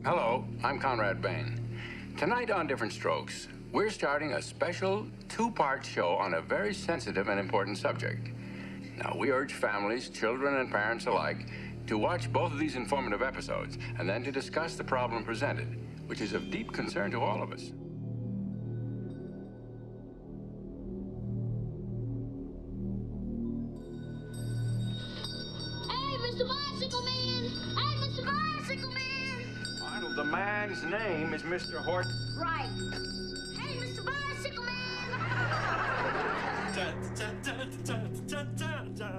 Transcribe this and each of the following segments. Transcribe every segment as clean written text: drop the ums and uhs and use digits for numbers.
Hello, I'm Conrad Bain. Tonight on Different Strokes, we're starting a special two-part show on a very sensitive and important subject. Now, we urge families, children, and parents alike to watch both of these informative episodes and then to discuss the problem presented, which is of deep concern to all of us. The man's name is Mr. Hort. Right. Hey, Mr. Bicycle Man!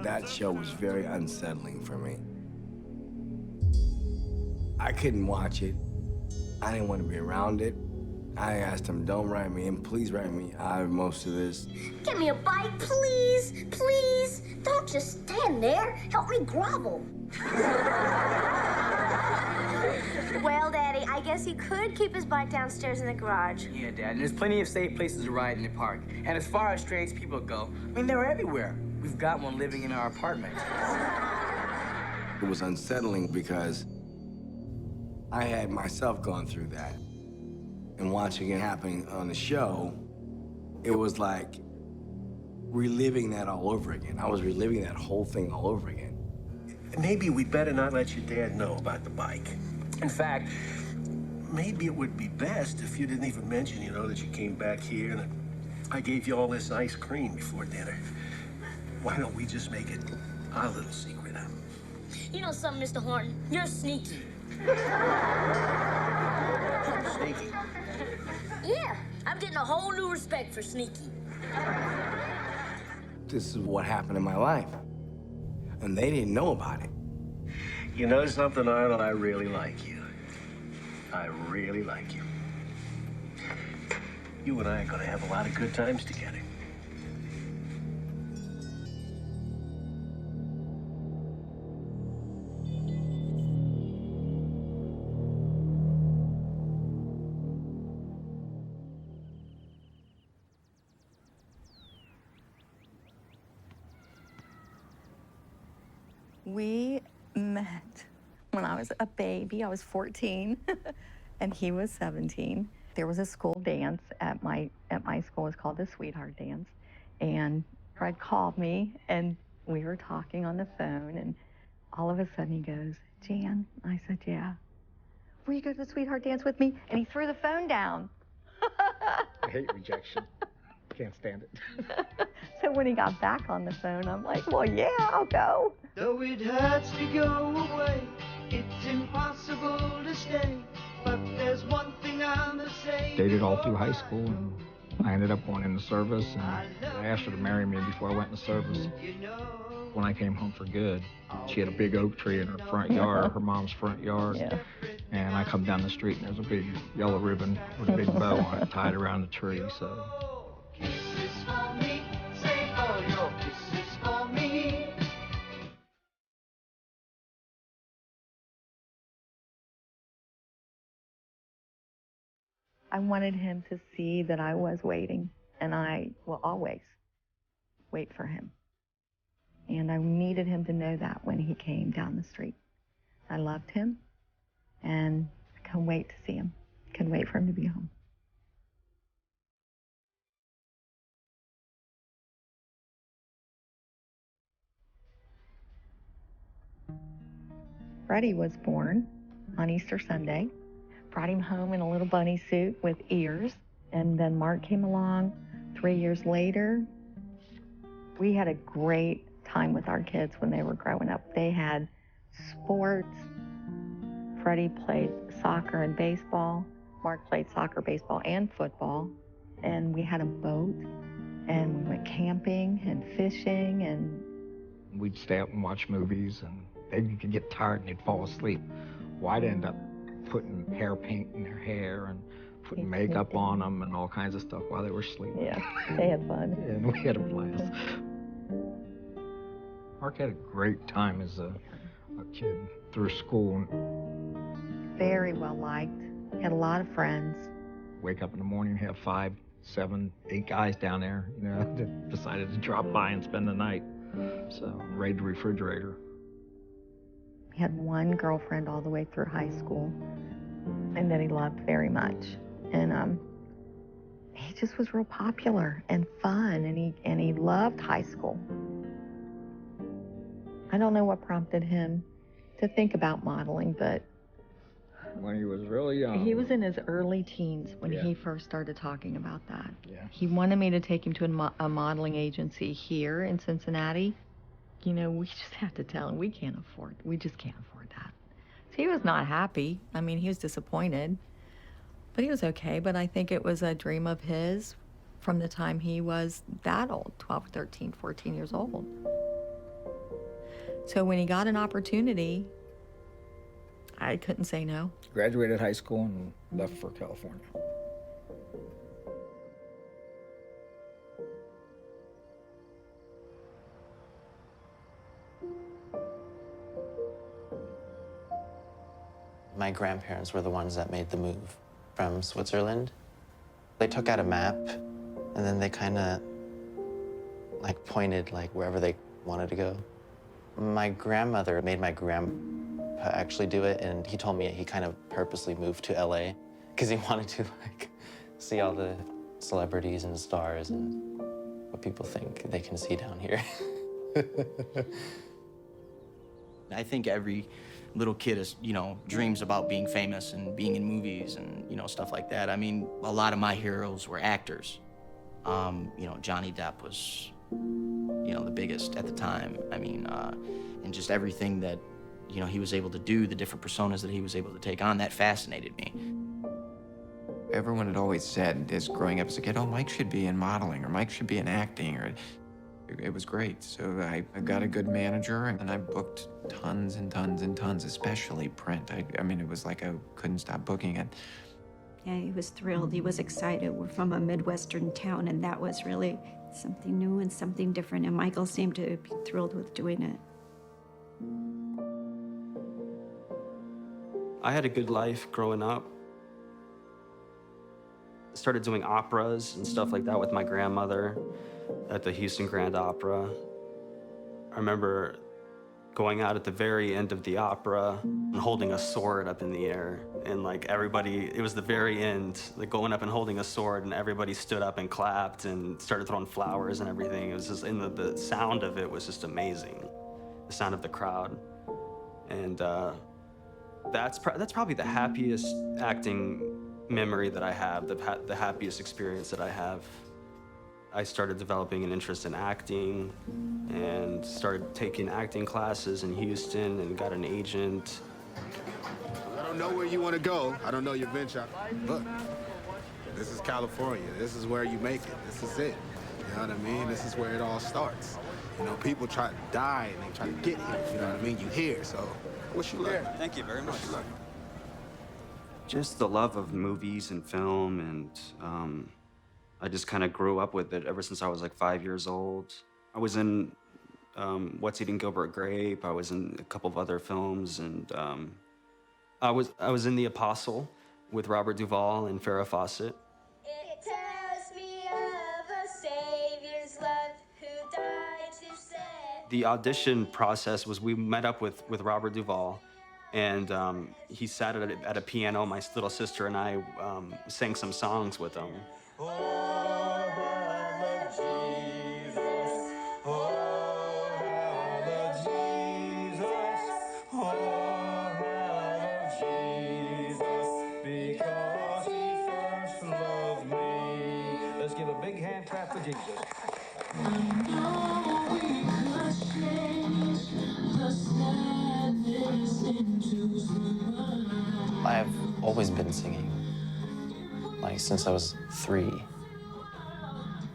That show was very unsettling for me. I couldn't watch it. I didn't want to be around it. I asked him, don't write me in. Please write me out of most of this. Give me a bite, please. Please. Don't just stand there. Help me grovel. Well, Daddy, I guess he could keep his bike downstairs in the garage. Yeah, Dad, and there's plenty of safe places to ride in the park. And as far as strange people go, I mean, they're everywhere. We've got one living in our apartment. It was unsettling because I had myself gone through that. And watching it happening on the show, it was like reliving that all over again. I was reliving that whole thing all over again. Maybe we better not let your dad know about the bike. In fact, maybe it would be best if you didn't even mention, that you came back here and I gave you all this ice cream before dinner. Why don't we just make it our little secret, huh? You know something, Mr. Horton? You're sneaky. Sneaky? Yeah, I'm getting a whole new respect for sneaky. This is what happened in my life. And they didn't know about it. You know something, Arnold? I really like you. I really like you. You and I are gonna have a lot of good times together. We met when I was a baby. I was 14, and he was 17. There was a school dance at my school. It's called the Sweetheart Dance. And Fred called me, and we were talking on the phone, and all of a sudden he goes, Jan? I said, yeah. Will you go to the Sweetheart Dance with me? And he threw the phone down. I hate rejection. Can't stand it. So when he got back on the phone, I'm like, well, yeah, I'll go. Though it hurts to go away, it's impossible to stay. But there's one thing I must say. Dated all through high school, and I ended up going in the service, and I asked her to marry me before I went in the service. When I came home for good, she had a big oak tree in her front yard, her mom's front yard. Yeah. And I come down the street, and there's a big yellow ribbon with a big bow on it tied around the tree, so. Kisses for me, save all your kisses for me. I wanted him to see that I was waiting, and I will always wait for him. And I needed him to know that when he came down the street. I loved him, and I couldn't wait to see him. Couldn't wait for him to be home. Freddie was born on Easter Sunday. Brought him home in a little bunny suit with ears. And then Mark came along 3 years later. We had a great time with our kids when they were growing up. They had sports. Freddie played soccer and baseball. Mark played soccer, baseball, and football. And we had a boat. And we went camping and fishing. And We'd stay up and watch movies, and they could get tired and they'd fall asleep. Well, I'd end up putting hair paint in their hair and putting makeup on them and all kinds of stuff while they were sleeping. yeah, they had fun. And we had a blast. Mark had a great time as a kid through school. Very well liked. Had a lot of friends. Wake up in the morning, have 5, 7, 8 guys down there, that decided to drop by and spend the night. So, raid the refrigerator. He had one girlfriend all the way through high school. and that he loved very much. And he just was real popular and fun, and he loved high school. I don't know what prompted him to think about modeling, but When he was really young. he was in his early teens when he first started talking about that. He wanted me to take him to a modeling agency here in Cincinnati. You know, we just have to tell him we just can't afford that. So he was not happy. I mean, he was disappointed, but he was okay. But I think it was a dream of his from the time he was that old, 12, 13, 14 years old. So when he got an opportunity, I couldn't say no. Graduated high school and left for California. My grandparents were the ones that made the move from Switzerland. They took out a map, and then they kind of like pointed like wherever they wanted to go. My grandmother made my grandpa actually do it, and he told me he kind of purposely moved to LA because he wanted to like see all the celebrities and stars and what people think they can see down here. I think every little kid is, dreams about being famous and being in movies and, stuff like that. I mean, a lot of my heroes were actors. Johnny Depp was, the biggest at the time. I mean, and just everything that, he was able to do, the different personas that he was able to take on, that fascinated me. Everyone had always said, as growing up as a kid, oh, Mike should be in modeling, or Mike should be in acting, or it was great. So I got a good manager, and I booked tons and tons and tons, especially print. I mean, it was like I couldn't stop booking it. Yeah, he was thrilled. He was excited. We're from a Midwestern town, and that was really something new and something different, and Michael seemed to be thrilled with doing it. I had a good life growing up. Started doing operas and stuff like that with my grandmother at the Houston Grand Opera. I remember going out at the very end of the opera and holding a sword up in the air. And like everybody, it was the very end, like going up and holding a sword, and everybody stood up and clapped and started throwing flowers and everything. It was just, and the sound of it was just amazing. The sound of the crowd. And that's probably the happiest acting memory that I have, the happiest experience that I have. I started developing an interest in acting and started taking acting classes in Houston and got an agent. I don't know where you want to go. I don't know your venture. Look, this is California. This is where you make it. This is it. You know what I mean? This is where it all starts. People try to die and they try to get here. You know what I mean? You here, so wish you luck. Thank you very much. Wish you luck. Just the love of movies and film, and I just kind of grew up with it ever since I was like 5 years old. I was in What's Eating Gilbert Grape. I was in a couple of other films, and I was in The Apostle with Robert Duvall and Farrah Fawcett. It tells me of a Savior's love who died to set. The audition process was we met up with Robert Duvall, and he sat at a piano. My little sister and I sang some songs with him. Let's give a big hand clap for Jesus. I've always been singing, like since I was 3.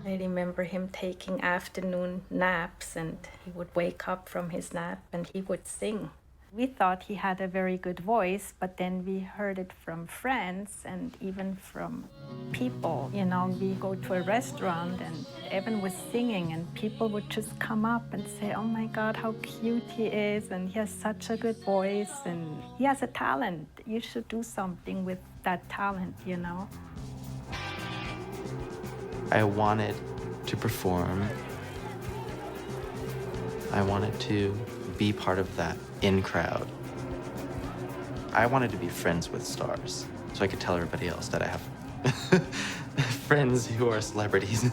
I remember him taking afternoon naps, and he would wake up from his nap and he would sing. We thought he had a very good voice, but then we heard it from friends and even from people. We go to a restaurant and Evan was singing, and people would just come up and say, oh my God, how cute he is, and he has such a good voice, and he has a talent. You should do something with that talent, I wanted to perform. I wanted to be part of that in crowd. I wanted to be friends with stars, so I could tell everybody else that I have friends who are celebrities.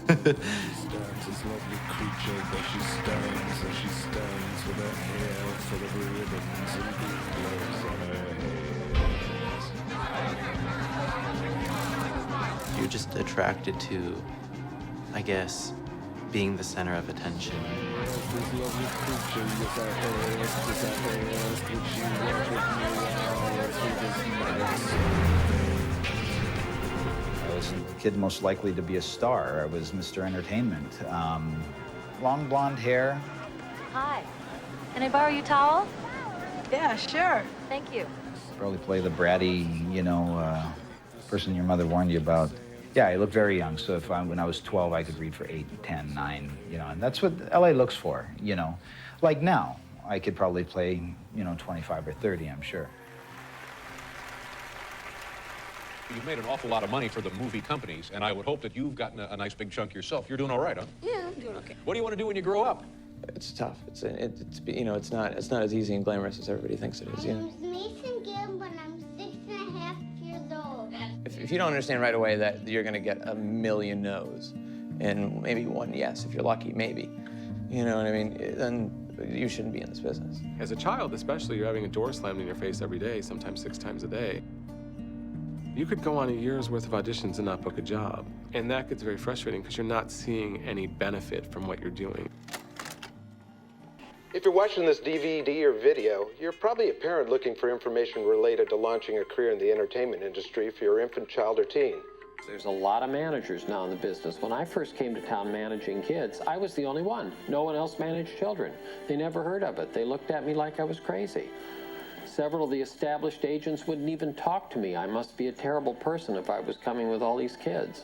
You're just attracted to, I guess, being the center of attention. I was the kid most likely to be a star. I was Mr. Entertainment. Long blonde hair. Hi. Can I borrow your towel? Yeah, sure. Thank you. Probably play the bratty, you know, person your mother warned you about. Yeah, I look very young, so when I was 12, I could read for 8, 10, 9, you know, and that's what LA looks for, you know. Like now, I could probably play, you know, 25 or 30, I'm sure. You've made an awful lot of money for the movie companies, and I would hope that you've gotten a nice big chunk yourself. You're doing all right, huh? Yeah, I'm doing okay. What do you want to do when you grow up? It's tough. It's you know, it's not as easy and glamorous as everybody thinks it is. You know. Mason Gibb when I'm 6.5 years old. If you don't understand right away that you're going to get a million no's, and maybe one yes if you're lucky, maybe. You know what I mean? Then you shouldn't be in this business. As a child, especially, you're having a door slammed in your face every day, sometimes 6 times a day. You could go on a year's worth of auditions and not book a job. And that gets very frustrating because you're not seeing any benefit from what you're doing. If you're watching this DVD or video, you're probably a parent looking for information related to launching a career in the entertainment industry for your infant, child, or teen. There's a lot of managers now in the business. When I first came to town managing kids, I was the only one. No one else managed children. They never heard of it. They looked at me like I was crazy. Several of the established agents wouldn't even talk to me. I must be a terrible person if I was coming with all these kids.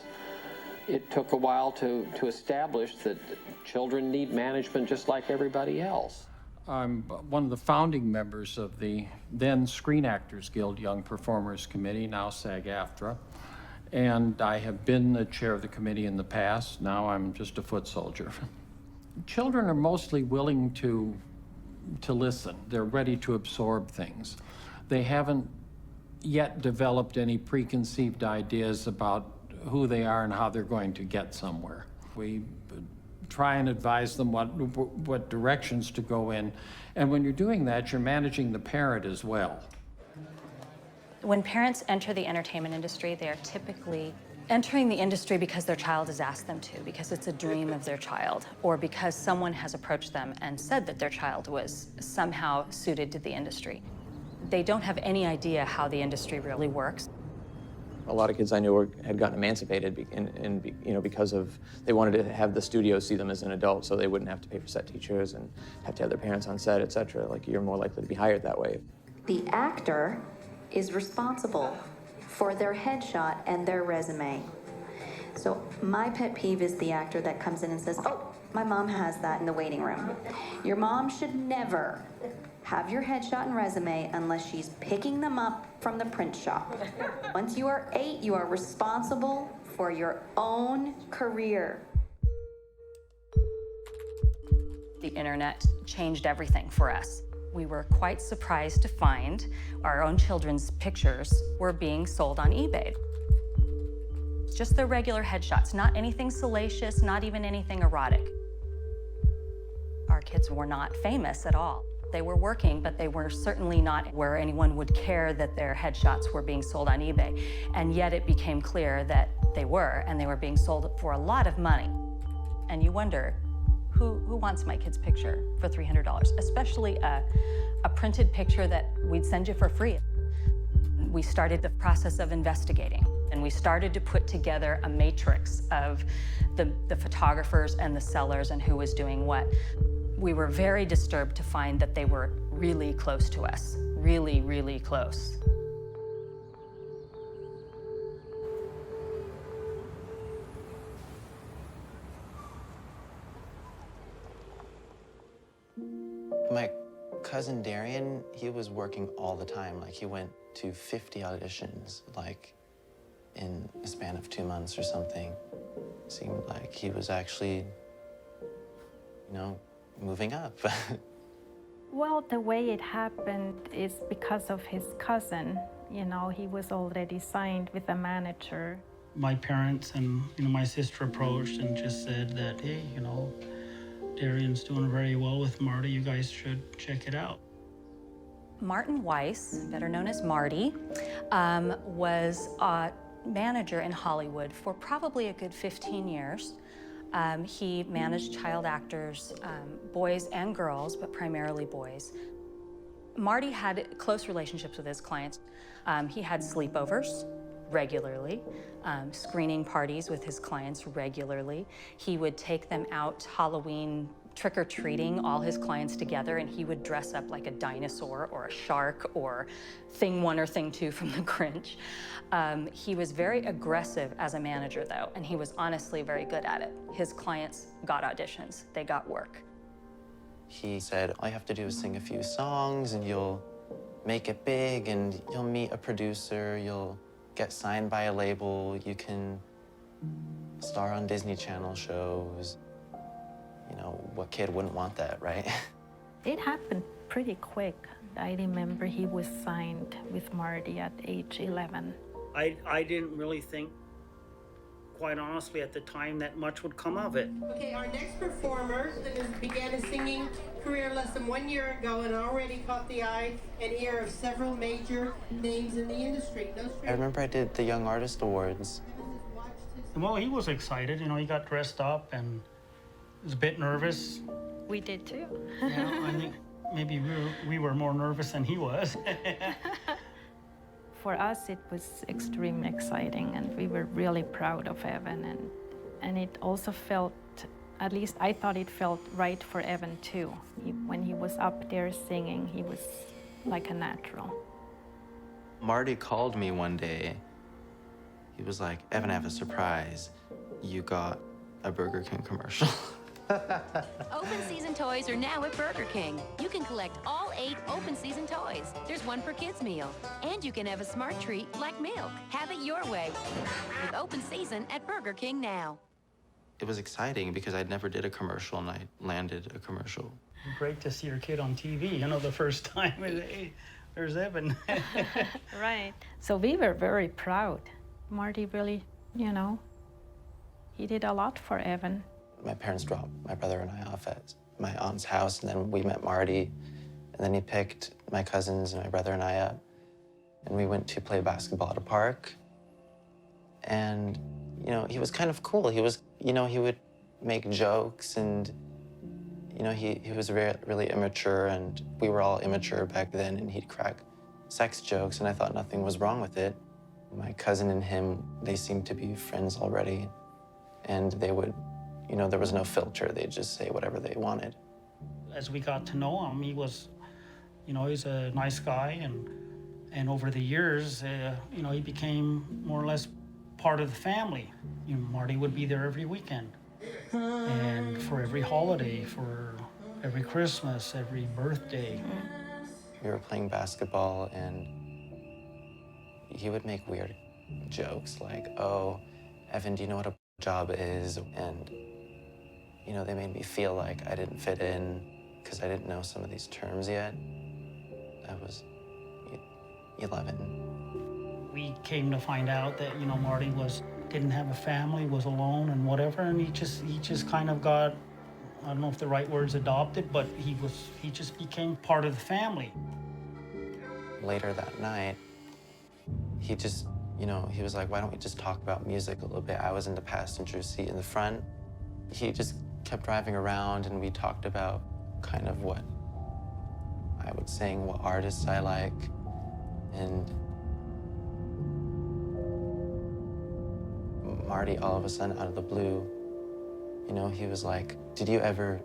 It took a while to establish that children need management just like everybody else. I'm one of the founding members of the then Screen Actors Guild Young Performers Committee, now SAG-AFTRA. And I have been the chair of the committee in the past. Now I'm just a foot soldier. Children are mostly willing to listen. They're ready to absorb things. They haven't yet developed any preconceived ideas about who they are and how they're going to get somewhere. We try and advise them what directions to go in. And when you're doing that, you're managing the parent as well. When parents enter the entertainment industry, they are typically entering the industry because their child has asked them to, because it's a dream of their child, or because someone has approached them and said that their child was somehow suited to the industry. They don't have any idea how the industry really works. A lot of kids I knew had gotten emancipated you know, because of they wanted to have the studio see them as an adult, so they wouldn't have to pay for set teachers and have to have their parents on set, etc. Like, you're more likely to be hired that way. The actor is responsible for their headshot and their resume. So my pet peeve is the actor that comes in and says, "Oh, my mom has that in the waiting room." Your mom should never have your headshot and resume unless she's picking them up from the print shop. Once you are 8, you are responsible for your own career. The internet changed everything for us. We were quite surprised to find our own children's pictures were being sold on eBay. Just their regular headshots, not anything salacious, not even anything erotic. Our kids were not famous at all. They were working, but they were certainly not where anyone would care that their headshots were being sold on eBay. And yet it became clear that they were, and they were being sold for a lot of money. And you wonder, who wants my kid's picture for $300? Especially a printed picture that we'd send you for free. We started the process of investigating, and we started to put together a matrix of the photographers and the sellers and who was doing what. We were very disturbed to find that they were really close to us, really, really close. My cousin Darian, he was working all the time. Like, he went to 50 auditions, like, in a span of 2 months or something. Seemed like he was actually, you know, moving up. Well, the way it happened is because of his cousin. You know, he was already signed with a manager. My parents and my sister approached and just said that, hey, Darian's doing very well with Marty. You guys should check it out. Martin Weiss, better known as Marty, was a manager in Hollywood for probably a good 15 years. He managed child actors, boys and girls, but primarily boys. Marty had close relationships with his clients. He had sleepovers regularly, screening parties with his clients regularly. He would take them out Halloween trick-or-treating, all his clients together, and he would dress up like a dinosaur or a shark or Thing 1 or Thing 2 from The Grinch. He was very aggressive as a manager, though, and he was honestly very good at it. His clients got auditions, they got work. He said, all you have to do is sing a few songs and you'll make it big and you'll meet a producer, you'll get signed by a label, you can star on Disney Channel shows. What kid wouldn't want that, right? It happened pretty quick. I remember he was signed with Marty at age 11. I didn't really think, quite honestly, at the time that much would come of it. Okay, our next performer began a singing career less than 1 year ago and already caught the eye and ear of several major names in the industry. I remember I did the Young Artist Awards. Well, he was excited. He got dressed up and was a bit nervous. We did too. I think maybe we were more nervous than he was. For us, it was extremely exciting, and we were really proud of Evan. And it also felt, at least I thought it felt right for Evan too. When he was up there singing, he was like a natural. Marty called me one day. He was like, Evan, I have a surprise. You got a Burger King commercial. Open season toys are now at Burger King. You can collect all 8 open season toys. There's one per kids meal. And you can have a smart treat like milk. Have it your way. With open season at Burger King now. It was exciting because I'd never did a commercial and I landed a commercial. Great to see your kid on TV, the first time. Hey, there's Evan. Right. So we were very proud. Marty really, he did a lot for Evan. My parents dropped my brother and I off at my aunt's house, and then we met Marty, and then he picked my cousins and my brother and I up, and we went to play basketball at a park. And, he was kind of cool. He was, he would make jokes, and, he was really immature, and we were all immature back then, and he'd crack sex jokes, and I thought nothing was wrong with it. My cousin and him, they seemed to be friends already, and they would, there was no filter. They'd just say whatever they wanted. As we got to know him, he was, he's a nice guy, and over the years, he became more or less part of the family. Marty would be there every weekend, and for every holiday, for every Christmas, every birthday. We were playing basketball, and he would make weird jokes like, oh, Evan, do you know what a job is? And, they made me feel like I didn't fit in because I didn't know some of these terms yet. I was 11. We came to find out that, Marty didn't have a family, was alone and whatever, and he just kind of got, I don't know if the right word's adopted, but he just became part of the family. Later that night, he just, he was like, why don't we just talk about music a little bit? I was in the passenger seat in the front. He just kept driving around, and we talked about kind of what I would sing, what artists I like, and Marty, all of a sudden, out of the blue, he was like, did you ever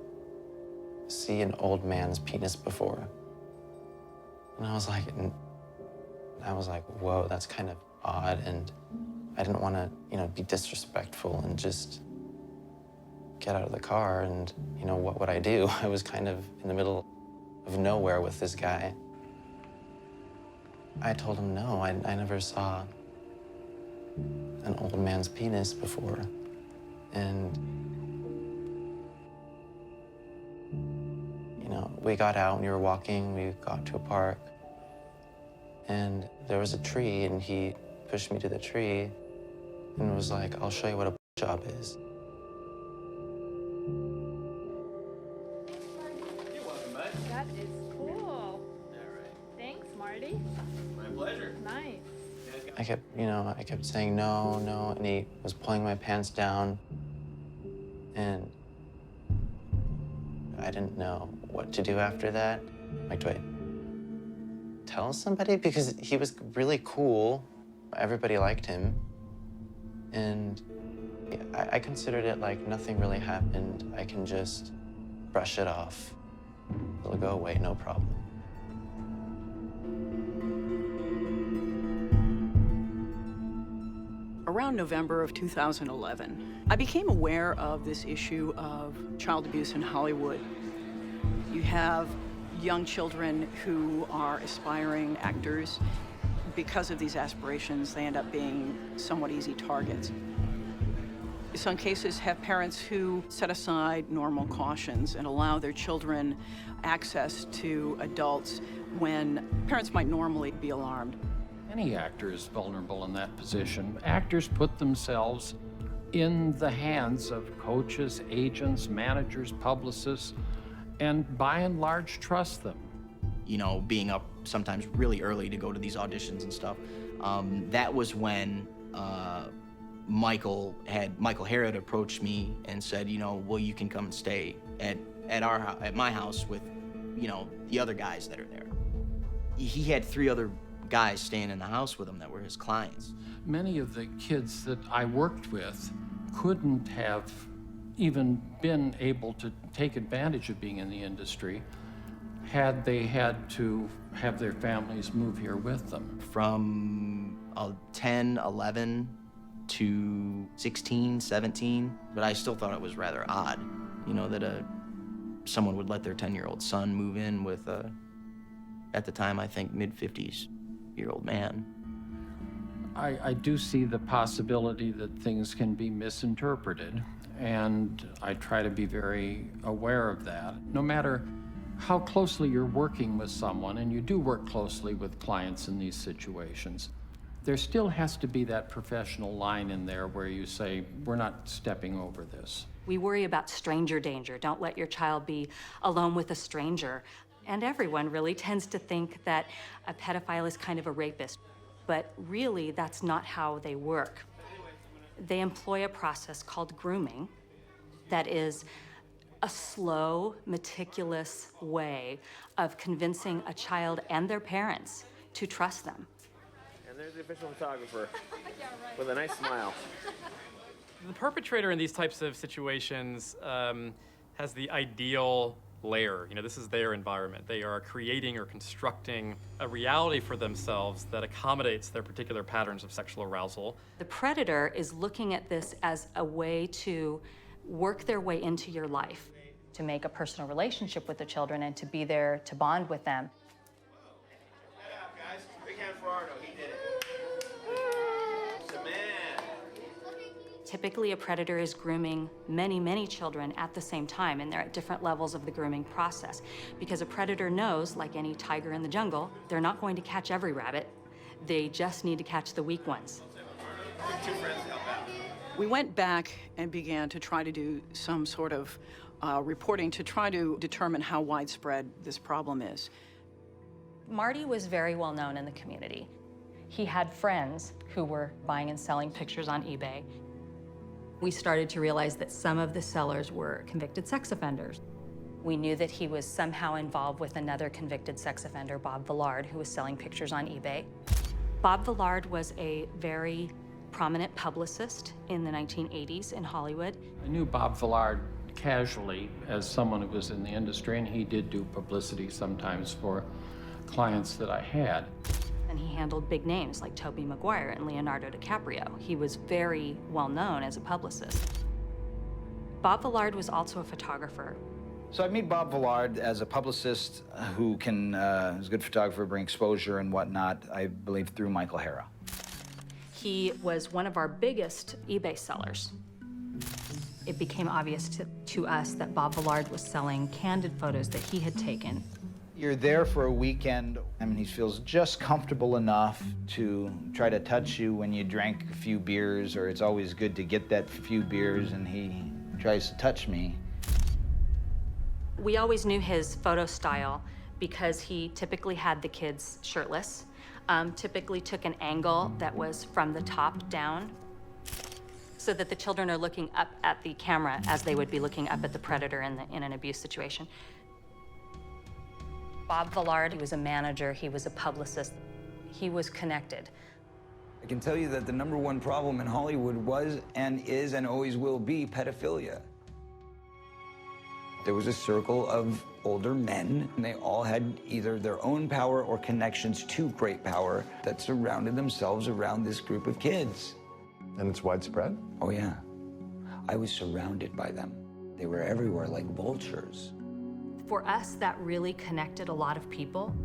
see an old man's penis before? And I was like, whoa, that's kind of odd, and I didn't want to, be disrespectful and just get out of the car, and, what would I do? I was kind of in the middle of nowhere with this guy. I told him no, I never saw an old man's penis before, and, we got out and we were walking, we got to a park, And there was a tree, and he pushed me to the tree and was like, I'll show you what a job is. You're welcome, bud. That is cool. All right. Thanks, Marty. My pleasure. Nice. I kept saying no, no, and he was pulling my pants down, and I didn't know what to do after that. Like, do I tell somebody? Because he was really cool. Everybody liked him. And I considered it like nothing really happened. I can just brush it off. It'll go away, no problem. Around November of 2011, I became aware of this issue of child abuse in Hollywood. You have young children who are aspiring actors. Because of these aspirations, they end up being somewhat easy targets. Some cases have parents who set aside normal cautions and allow their children access to adults when parents might normally be alarmed. Any actor is vulnerable in that position. Actors put themselves in the hands of coaches, agents, managers, publicists, and by and large trust them. You know, being up sometimes really early to go to these auditions and stuff. That was when Michael Harrod approached me and said, you know, well, you can come and stay at my house with, you know, the other guys that are there. He had 3 other guys staying in the house with him that were his clients. Many of the kids that I worked with couldn't have even been able to take advantage of being in the industry had they had to have their families move here with them. From 10, 11 to 16, 17, but I still thought it was rather odd, you know, that someone would let their 10-year-old son move in with a, at the time, I think, mid-50s-year-old man. I do see the possibility that things can be misinterpreted, and I try to be very aware of that. No matter how closely you're working with someone, and you do work closely with clients in these situations, there still has to be that professional line in there where you say, we're not stepping over this. We worry about stranger danger. Don't let your child be alone with a stranger. And everyone really tends to think that a pedophile is kind of a rapist. But really, that's not how they work. They employ a process called grooming that is a slow, meticulous way of convincing a child and their parents to trust them. And there's the official photographer with a nice smile. The perpetrator in these types of situations has the ideal layer. You know, this is their environment. They are creating or constructing a reality for themselves that accommodates their particular patterns of sexual arousal. The predator is looking at this as a way to work their way into your life, to make a personal relationship with the children and to be there to bond with them. Shut up, guys. Big hand for Arno. He did it. He's a man. Typically, a predator is grooming many, many children at the same time, and they're at different levels of the grooming process. Because a predator knows, like any tiger in the jungle, they're not going to catch every rabbit. They just need to catch the weak ones. Two friends help out. We went back and began to try to do some sort of reporting to try to determine how widespread this problem is. Marty was very well known in the community. He had friends who were buying and selling pictures on eBay. We started to realize that some of the sellers were convicted sex offenders. We knew that he was somehow involved with another convicted sex offender, Bob Villard, who was selling pictures on eBay. Bob Villard was a very prominent publicist in the 1980s in Hollywood. I knew Bob Villard casually as someone who was in the industry, and he did do publicity sometimes for clients that I had. And he handled big names like Tobey Maguire and Leonardo DiCaprio. He was very well known as a publicist. Bob Villard was also a photographer. So I meet Bob Villard as a publicist who can, is a good photographer, bring exposure and whatnot, I believe through Michael Harrod. He was one of our biggest eBay sellers. It became obvious to us that Bob Villard was selling candid photos that he had taken You're there for a weekend. I mean, he feels just comfortable enough to try to touch you when you drank a few beers, or it's always good to get that few beers, and he tries to touch me. We always knew his photo style because he typically had the kids shirtless, typically took an angle that was from the top down, so that the children are looking up at the camera as they would be looking up at the predator in an abuse situation. Bob Villard, he was a manager, he was a publicist, he was connected. I can tell you that the #1 problem in Hollywood was and is and always will be pedophilia. There was a circle of older men, and they all had either their own power or connections to great power that surrounded themselves around this group of kids. And it's widespread? Oh, yeah. I was surrounded by them. They were everywhere like vultures. For us, that really connected a lot of people.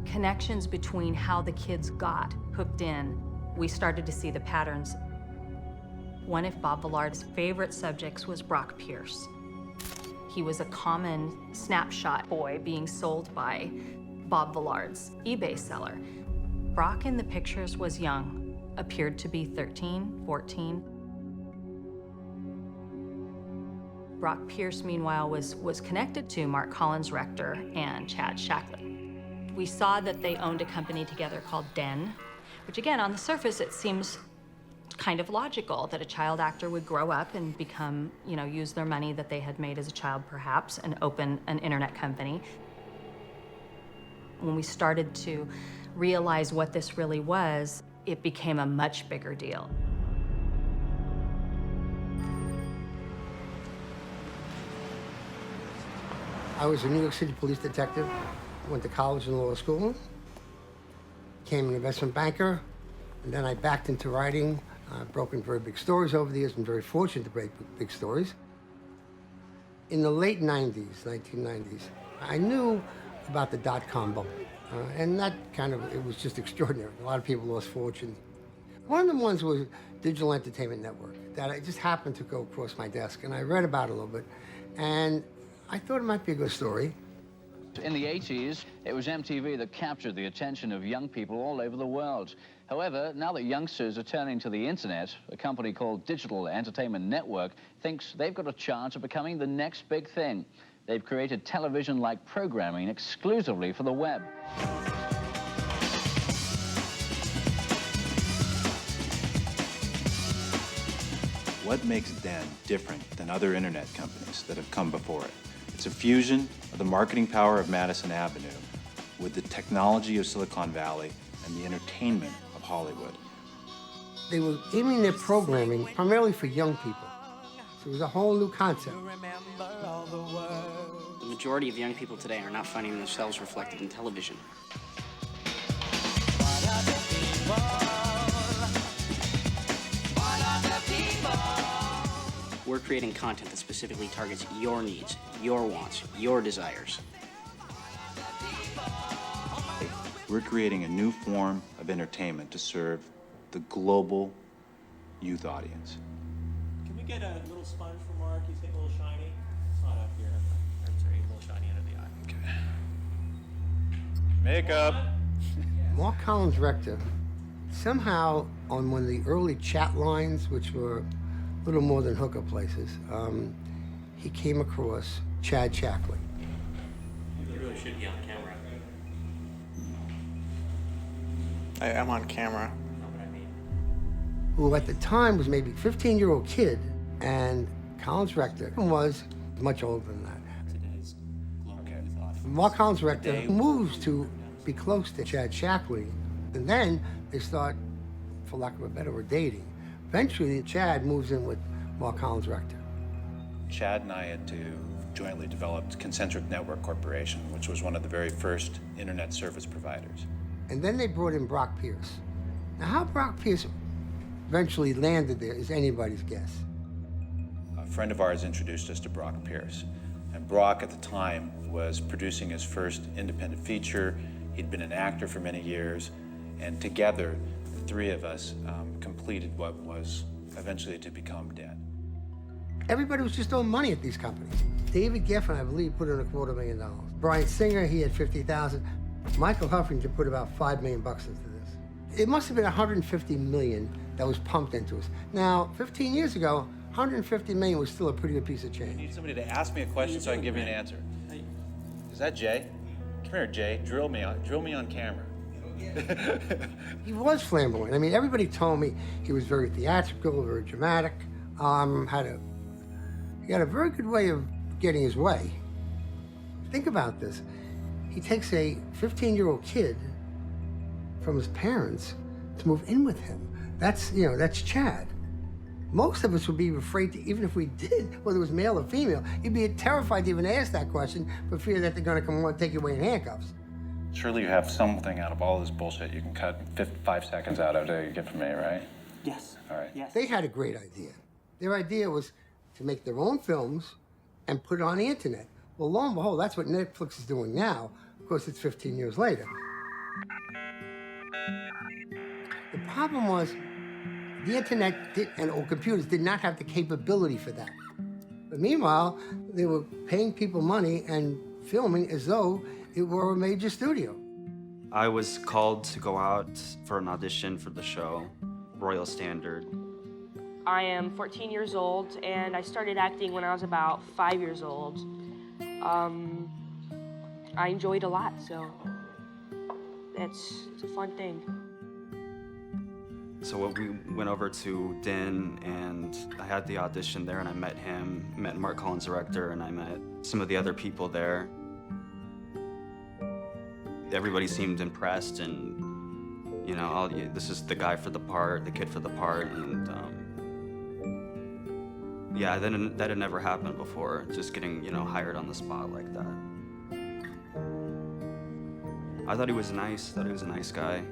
Connections between how the kids got hooked in. We started to see the patterns. One of Bob Villard's favorite subjects was Brock Pierce. He was a common snapshot boy being sold by Bob Villard's eBay seller. Brock in the pictures was young, appeared to be 13, 14. Brock Pierce, meanwhile, was connected to Mark Collins Rector and Chad Shackley. We saw that they owned a company together called Den, which again, on the surface, it seems kind of logical that a child actor would grow up and become, use their money that they had made as a child, perhaps, and open an internet company. When we started to realize what this really was, it became a much bigger deal. I was a New York City police detective, went to college and law school, became an investment banker, and then I backed into writing. I've broken very big stories over the years. Been very fortunate to break big stories. In the late 90s, 1990s, I knew about the dot-com bubble, and that it was just extraordinary. A lot of people lost fortune. One of the ones was Digital Entertainment Network, that I just happened to go across my desk, and I read about it a little bit, and I thought it might be a good story. In the 80s, it was MTV that captured the attention of young people all over the world. However, now that youngsters are turning to the internet, a company called Digital Entertainment Network thinks they've got a chance of becoming the next big thing. They've created television-like programming exclusively for the web. What makes Den different than other internet companies that have come before it? It's a fusion of the marketing power of Madison Avenue with the technology of Silicon Valley and the entertainment of Hollywood. They were aiming their programming primarily for young people. So it was a whole new concept. The majority of young people today are not finding themselves reflected in television. We're creating content that specifically targets your needs, your wants, your desires. We're creating a new form of entertainment to serve the global youth audience. Can we get a little sponge for Mark? He's getting a little shiny. It's not up here. I'm sorry, a little shiny under the eye. Okay. Makeup. Mark Collins Rector, somehow on one of the early chat lines, which were a little more than hookup places, he came across Chad Shackley. You really should be on camera. I'm on camera. Who at the time was maybe a 15-year-old kid, and Collins Rector was much older than that. Mark Collins Rector moves to be close to Chad Shackley, and then they start, for lack of a better word, dating. Eventually, Chad moves in with Mark Collins Rector. Chad and I had to jointly develop Concentric Network Corporation, which was one of the very first internet service providers. And then they brought in Brock Pierce. Now, how Brock Pierce eventually landed there is anybody's guess. A friend of ours introduced us to Brock Pierce. And Brock, at the time, was producing his first independent feature. He'd been an actor for many years. And together, the three of us completed what was eventually to become Den. Everybody was just throwing money at these companies. David Geffen, I believe, put in $250,000. Bryan Singer, he had $50,000. Michael Huffington put about $5 million into this. It must have been $150 million that was pumped into us. Now, 15 years ago, $150 million was still a pretty good piece of I change. need somebody to ask me a question so I can give you an answer. Is that Jay? Come here, Jay. Drill me on camera. He was flamboyant. I mean, everybody told me he was very theatrical, very dramatic. He had a very good way of getting his way. Think about this. He takes a 15-year-old kid from his parents to move in with him. That's Chad. Most of us would be afraid to, even if we did, whether it was male or female, you'd be terrified to even ask that question for fear that they're gonna come along and take you away in handcuffs. Surely you have something out of all this bullshit you can cut 5 seconds out of to get from me, right? Yes. All right. Yes. They had a great idea. Their idea was to make their own films and put it on the internet. Well, lo and behold, that's what Netflix is doing now. Of course, it's 15 years later. The problem was the internet or computers did not have the capability for that. But meanwhile, they were paying people money and filming as though it were a major studio. I was called to go out for an audition for the show, Royal Standard. I am 14 years old, and I started acting when I was about 5 years old. I enjoyed a lot, so it's a fun thing. So we went over to Din, and I had the audition there, and I met him, met Mark Collins' director, and I met some of the other people there. Everybody seemed impressed, and this is the guy for the part, the kid for the part, and yeah, that had never happened before, just getting hired on the spot like that. I thought he was nice. Thought he was a nice guy.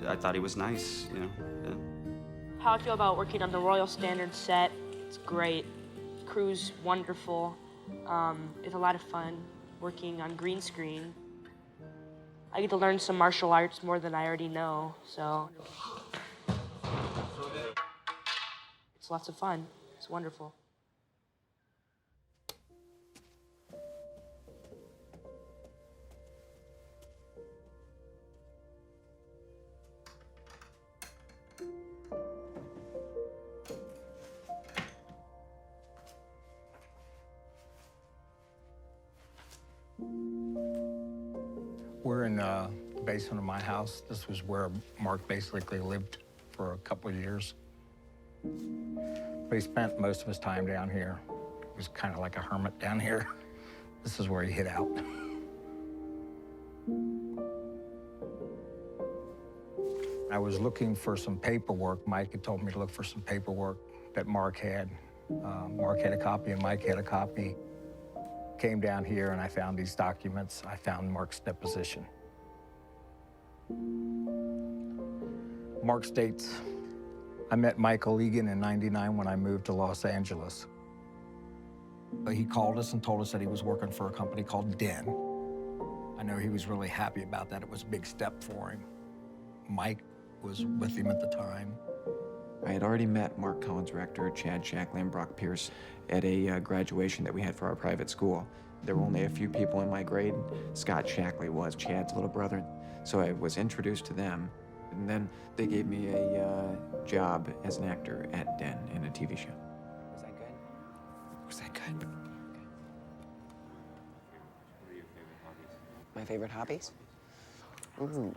I thought he was nice, Yeah. How I feel about working on the Royal Standard set, it's great. Crew's wonderful. It's a lot of fun working on green screen. I get to learn some martial arts more than I already know, so it's lots of fun. It's wonderful. We're in the basement of my house. This was where Mark basically lived for a couple of years. But he spent most of his time down here. He was kind of like a hermit down here. This is where he hid out. I was looking for some paperwork. Mike had told me to look for some paperwork that Mark had. Mark had a copy and Mike had a copy. Came down here and I found these documents. I found Mark's deposition. Mark states, I met Michael Egan in '99 when I moved to Los Angeles. He called us and told us that he was working for a company called Den. I know he was really happy about that. It was a big step for him. Mike was with him at the time. I had already met Mark Collins' director, Chad Shackley, and Brock Pierce at a graduation that we had for our private school. There were only a few people in my grade. Scott Shackley was Chad's little brother. So I was introduced to them, and then they gave me a job as an actor at Den in a TV show. Was that good? Was that good? My favorite hobbies? Ooh.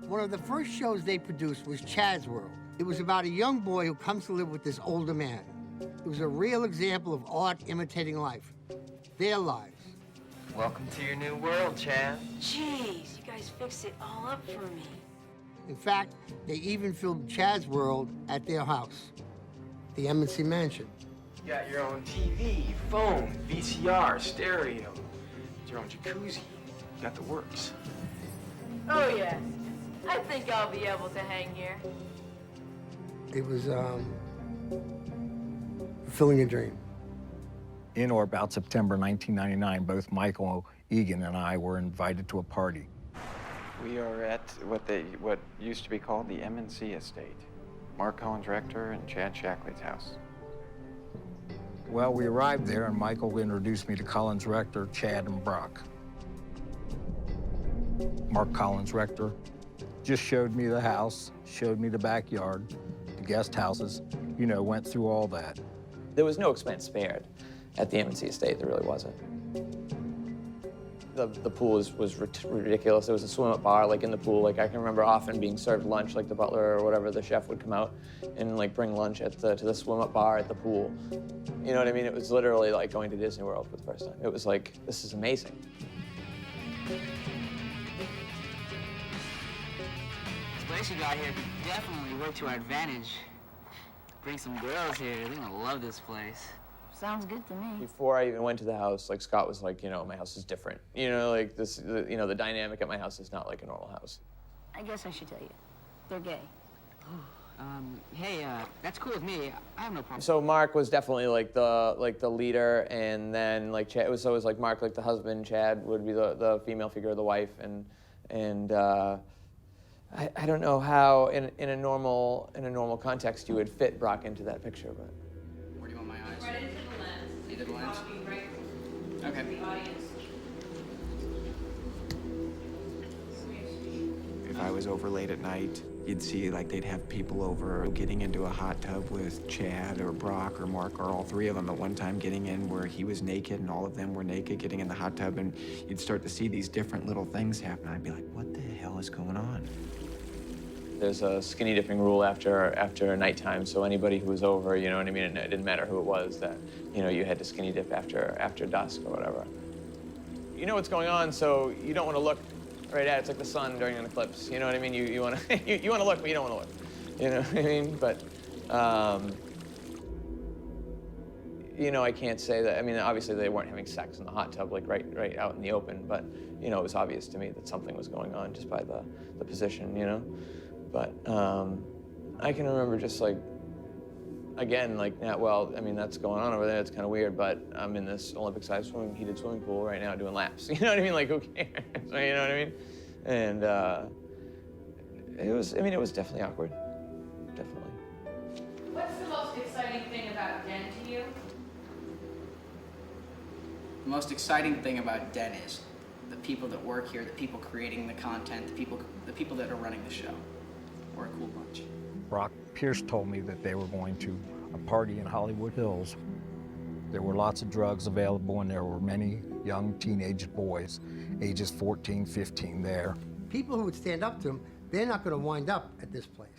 One of the first shows they produced was Chad's World. It was about a young boy who comes to live with this older man. It was a real example of art imitating life, their lives. Welcome to your new world, Chad. Jeez, you guys fixed it all up for me. In fact, they even filmed Chad's World at their house, the Embassy Mansion. You got your own TV, phone, VCR, stereo, your own jacuzzi. You got the works. Oh, yeah. I think I'll be able to hang here. It was fulfilling a dream. In or about September 1999, both Michael Egan and I were invited to a party. We are at what used to be called the M&C estate. Mark Collins Rector and Chad Shackley's house. Well, we arrived there, and Michael introduced me to Collins Rector, Chad, and Brock. Mark Collins Rector just showed me the house, showed me the backyard, the guest houses, you know, went through all that. There was no expense spared at the M&C estate, there really wasn't. The pool was ridiculous. There was a swim-up bar, like, in the pool. Like, I can remember often being served lunch, like the butler or whatever, the chef would come out and, like, bring lunch to the swim-up bar at the pool. You know what I mean? It was literally like going to Disney World for the first time. It was like, this is amazing. This place you got here could definitely work to our advantage. Bring some girls here. They're gonna love this place. Sounds good to me. Before I even went to the house, like, Scott was like, you know, my house is different. You know, like, you know, the dynamic at my house is not like a normal house. I guess I should tell you. They're gay. Hey, that's cool with me. I have no problem. So Mark was definitely like the leader, and then like Chad, it was always like Mark, like the husband. Chad would be the female figure, the wife, and I don't know how in a normal context you would fit Brock into that picture, but. Where do you want my eyes? Right into the lens. Into the lens? Right. Okay. The audience. If I was over late at night, you'd see like they'd have people over getting into a hot tub with Chad or Brock or Mark or all three of them at one time, getting in where he was naked and all of them were naked, getting in the hot tub, and you'd start to see these different little things happen. I'd be like, what the hell is going on? There's a skinny dipping rule after nighttime, so anybody who was over, you know what I mean, and it didn't matter who it was, that, you know, you had to skinny dip after dusk or whatever. You know what's going on, so you don't want to look right at it. It's like the sun during an eclipse, you know what I mean? You want to you want to look, but you don't want to look, you know what I mean? But you know, I can't say that. I mean, obviously they weren't having sex in the hot tub, like right out in the open, but, you know, it was obvious to me that something was going on just by the position, you know? But I can remember just like, again, like, yeah, well, I mean, that's going on over there. It's kind of weird, but I'm in this Olympic-sized heated swimming pool right now doing laps. You know what I mean? Like, who cares? You know what I mean? And it was definitely awkward. Definitely. What's the most exciting thing about Den to you? The most exciting thing about Den is the people that work here, the people creating the content, the people that are running the show. We're a cool bunch. Brock Pierce told me that they were going to a party in Hollywood Hills. There were lots of drugs available, and there were many young teenage boys, ages 14, 15 there. People who would stand up to him, they're not going to wind up at this place.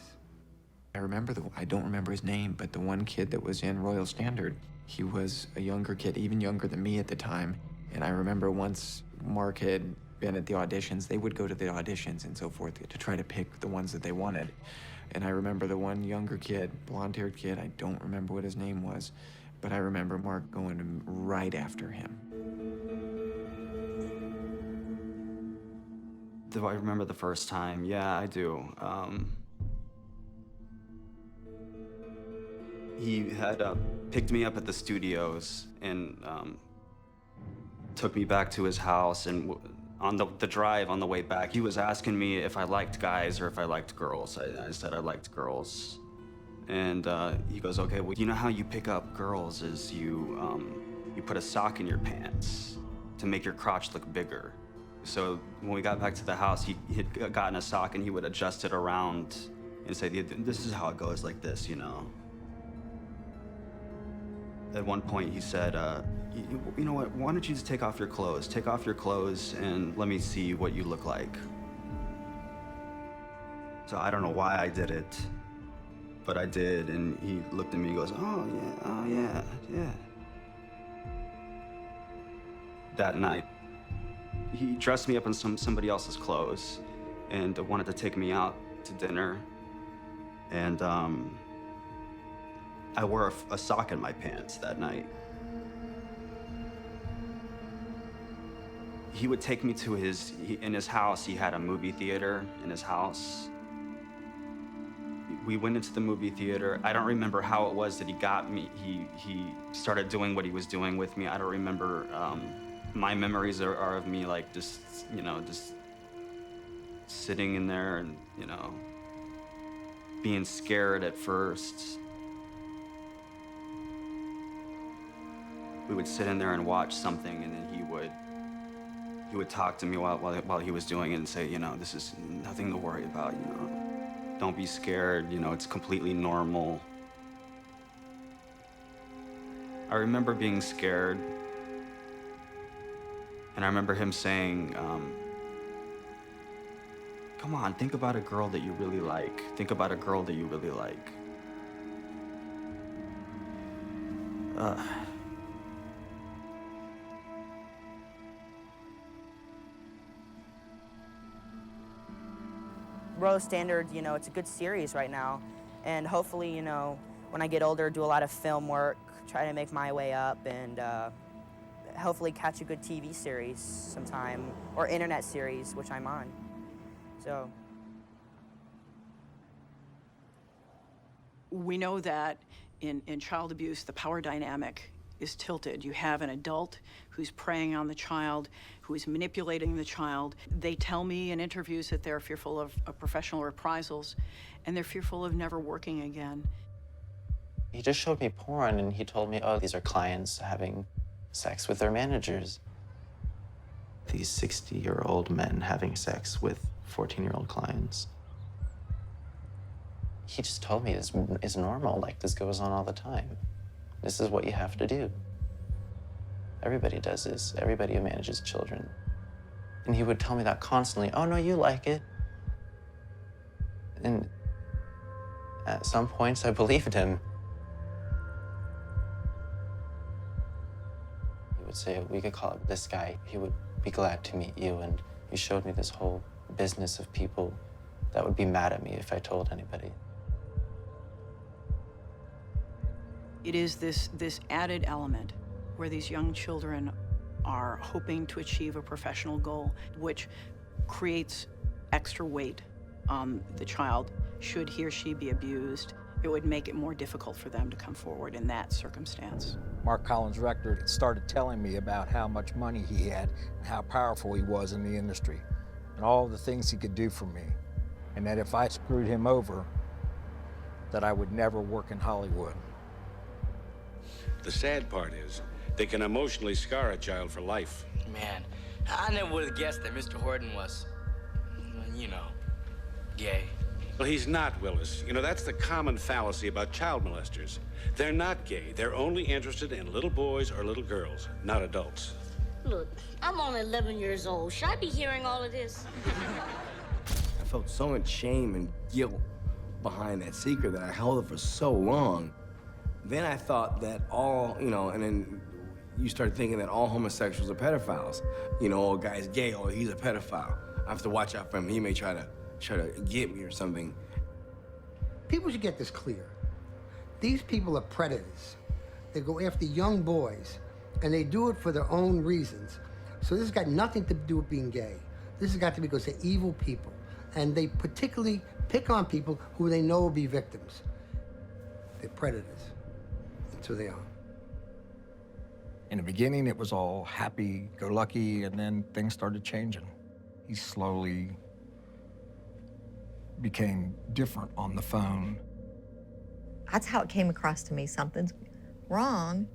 I remember I don't remember his name, but the one kid that was in Royal Standard, he was a younger kid, even younger than me at the time. And I remember once Mark had been at the auditions, they would go to the auditions and so forth to try to pick the ones that they wanted. And I remember the one younger kid, blonde-haired kid, I don't remember what his name was, but I remember Mark going right after him. Do I remember the first time? Yeah, I do. He had picked me up at the studios and took me back to his house, and on the drive on the way back, he was asking me if I liked guys or if I liked girls. I said I liked girls. And he goes, okay, well, you know how you pick up girls is you put a sock in your pants to make your crotch look bigger. So when we got back to the house, he had gotten a sock and he would adjust it around and say, this is how it goes, like this, you know. At one point he said, you know what, why don't you just take off your clothes? Take off your clothes and let me see what you look like. So I don't know why I did it, but I did, and he looked at me and goes, oh yeah. That night, he dressed me up in somebody else's clothes and wanted to take me out to dinner, and I wore a sock in my pants that night. He would take me to in his house, he had a movie theater in his house. We went into the movie theater. I don't remember how it was that he got me. He started doing what he was doing with me. I don't remember. My memories are of me like just sitting in there and, you know, being scared at first. We would sit in there and watch something, and then he would talk to me while he was doing it and say, you know, this is nothing to worry about, you know. Don't be scared, you know, it's completely normal. I remember being scared, and I remember him saying, come on, think about a girl that you really like. Think about a girl that you really like. Royal Standard, you know, it's a good series right now. And hopefully, you know, when I get older, do a lot of film work, try to make my way up, and hopefully catch a good TV series sometime, or internet series, which I'm on. So. We know that in child abuse, the power dynamic is tilted. You have an adult who's preying on the child, who is manipulating the child. They tell me in interviews that they're fearful of professional reprisals, and they're fearful of never working again. He just showed me porn, and he told me, oh, these are clients having sex with their managers. These 60-year-old men having sex with 14-year-old clients. He just told me it's normal, like this goes on all the time. This is what you have to do. Everybody does this, everybody who manages children. And he would tell me that constantly, oh no, you like it. And at some points I believed him. He would say, we could call it this guy. He would be glad to meet you, and he showed me this whole business of people that would be mad at me if I told anybody. It is this added element where these young children are hoping to achieve a professional goal, which creates extra weight on the child. Should he or she be abused, it would make it more difficult for them to come forward in that circumstance. Mark Collins Rector started telling me about how much money he had and how powerful he was in the industry and all the things he could do for me. And that if I screwed him over, that I would never work in Hollywood. The sad part is, they can emotionally scar a child for life. Man, I never would have guessed that Mr. Horton was, you know, gay. Well, he's not, Willis. You know, that's the common fallacy about child molesters. They're not gay. They're only interested in little boys or little girls, not adults. Look, I'm only 11 years old. Should I be hearing all of this? I felt so much shame and guilt behind that secret that I held it for so long. Then I thought that all, you know, and then you start thinking that all homosexuals are pedophiles. You know, oh, guy's gay, oh, he's a pedophile. I have to watch out for him. He may try to get me or something. People should get this clear. These people are predators. They go after young boys, and they do it for their own reasons. So this has got nothing to do with being gay. This has got to be because they're evil people, and they particularly pick on people who they know will be victims. They're predators. That's who they are. In the beginning, it was all happy-go-lucky, and then things started changing. He slowly became different on the phone. That's how it came across to me. Something's wrong.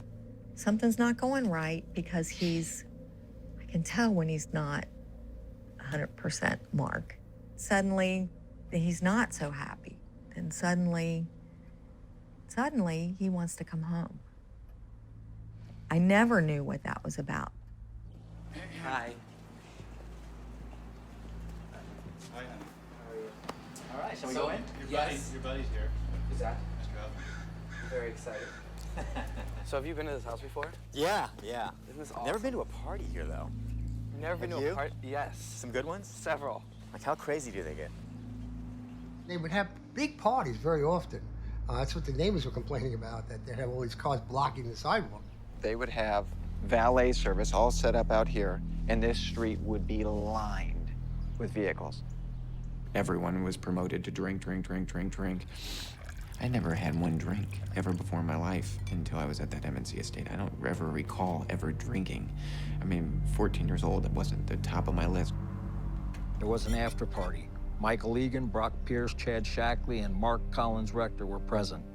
Something's not going right, because I can tell when he's not 100% Mark. Suddenly, he's not so happy. And suddenly he wants to come home. I never knew what that was about. Hi. Hi, honey. How are you? All right, shall we go in? Your buddy's here. Is that? Mr. Huff. Very excited. So have you been to this house before? Yeah. Isn't this awesome? Never been to a party here, though. You've never been Have to you? a party? Yes. Some good ones? Several. Like, how crazy do they get? They would have big parties very often. That's what the neighbors were complaining about, that they'd have all these cars blocking the sidewalk. They would have valet service all set up out here, and this street would be lined with vehicles. Everyone was promoted to drink. I never had one drink ever before in my life until I was at that MNC estate. I don't ever recall ever drinking. I mean, 14 years old, that wasn't the top of my list. There was an after party. Michael Egan, Brock Pierce, Chad Shackley, and Mark Collins Rector were present.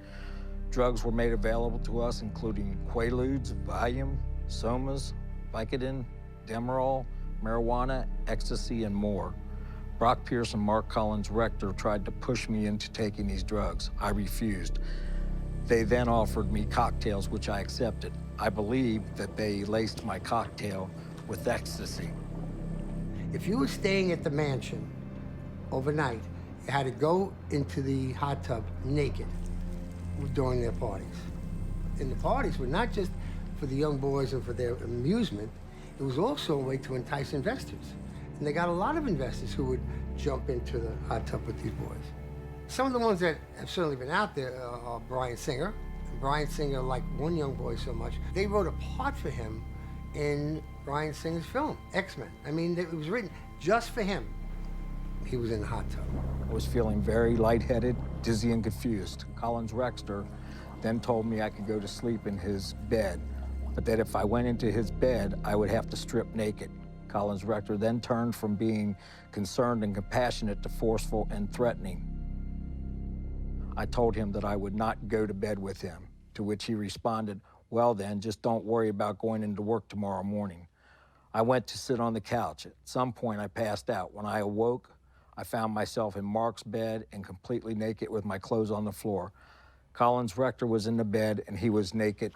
Drugs were made available to us, including Quaaludes, Valium, Somas, Vicodin, Demerol, marijuana, ecstasy, and more. Brock Pierce and Mark Collins Rector tried to push me into taking these drugs. I refused. They then offered me cocktails, which I accepted. I believe that they laced my cocktail with ecstasy. If you were staying at the mansion overnight, you had to go into the hot tub naked during their parties. And the parties were not just for the young boys and for their amusement, it was also a way to entice investors. And they got a lot of investors who would jump into the hot tub with these boys. Some of the ones that have certainly been out there are Bryan Singer. And Bryan Singer liked one young boy so much, they wrote a part for him in Bryan Singer's film, X-Men. I mean, it was written just for him. He was in the hot tub. I was feeling very lightheaded, dizzy, and confused. Collins Rector then told me I could go to sleep in his bed, but that if I went into his bed, I would have to strip naked. Collins Rector then turned from being concerned and compassionate to forceful and threatening. I told him that I would not go to bed with him, to which he responded, "Well then, just don't worry about going into work tomorrow morning." I went to sit on the couch. At some point, I passed out. When I awoke, I found myself in Mark's bed and completely naked with my clothes on the floor. Collins Rector was in the bed, and he was naked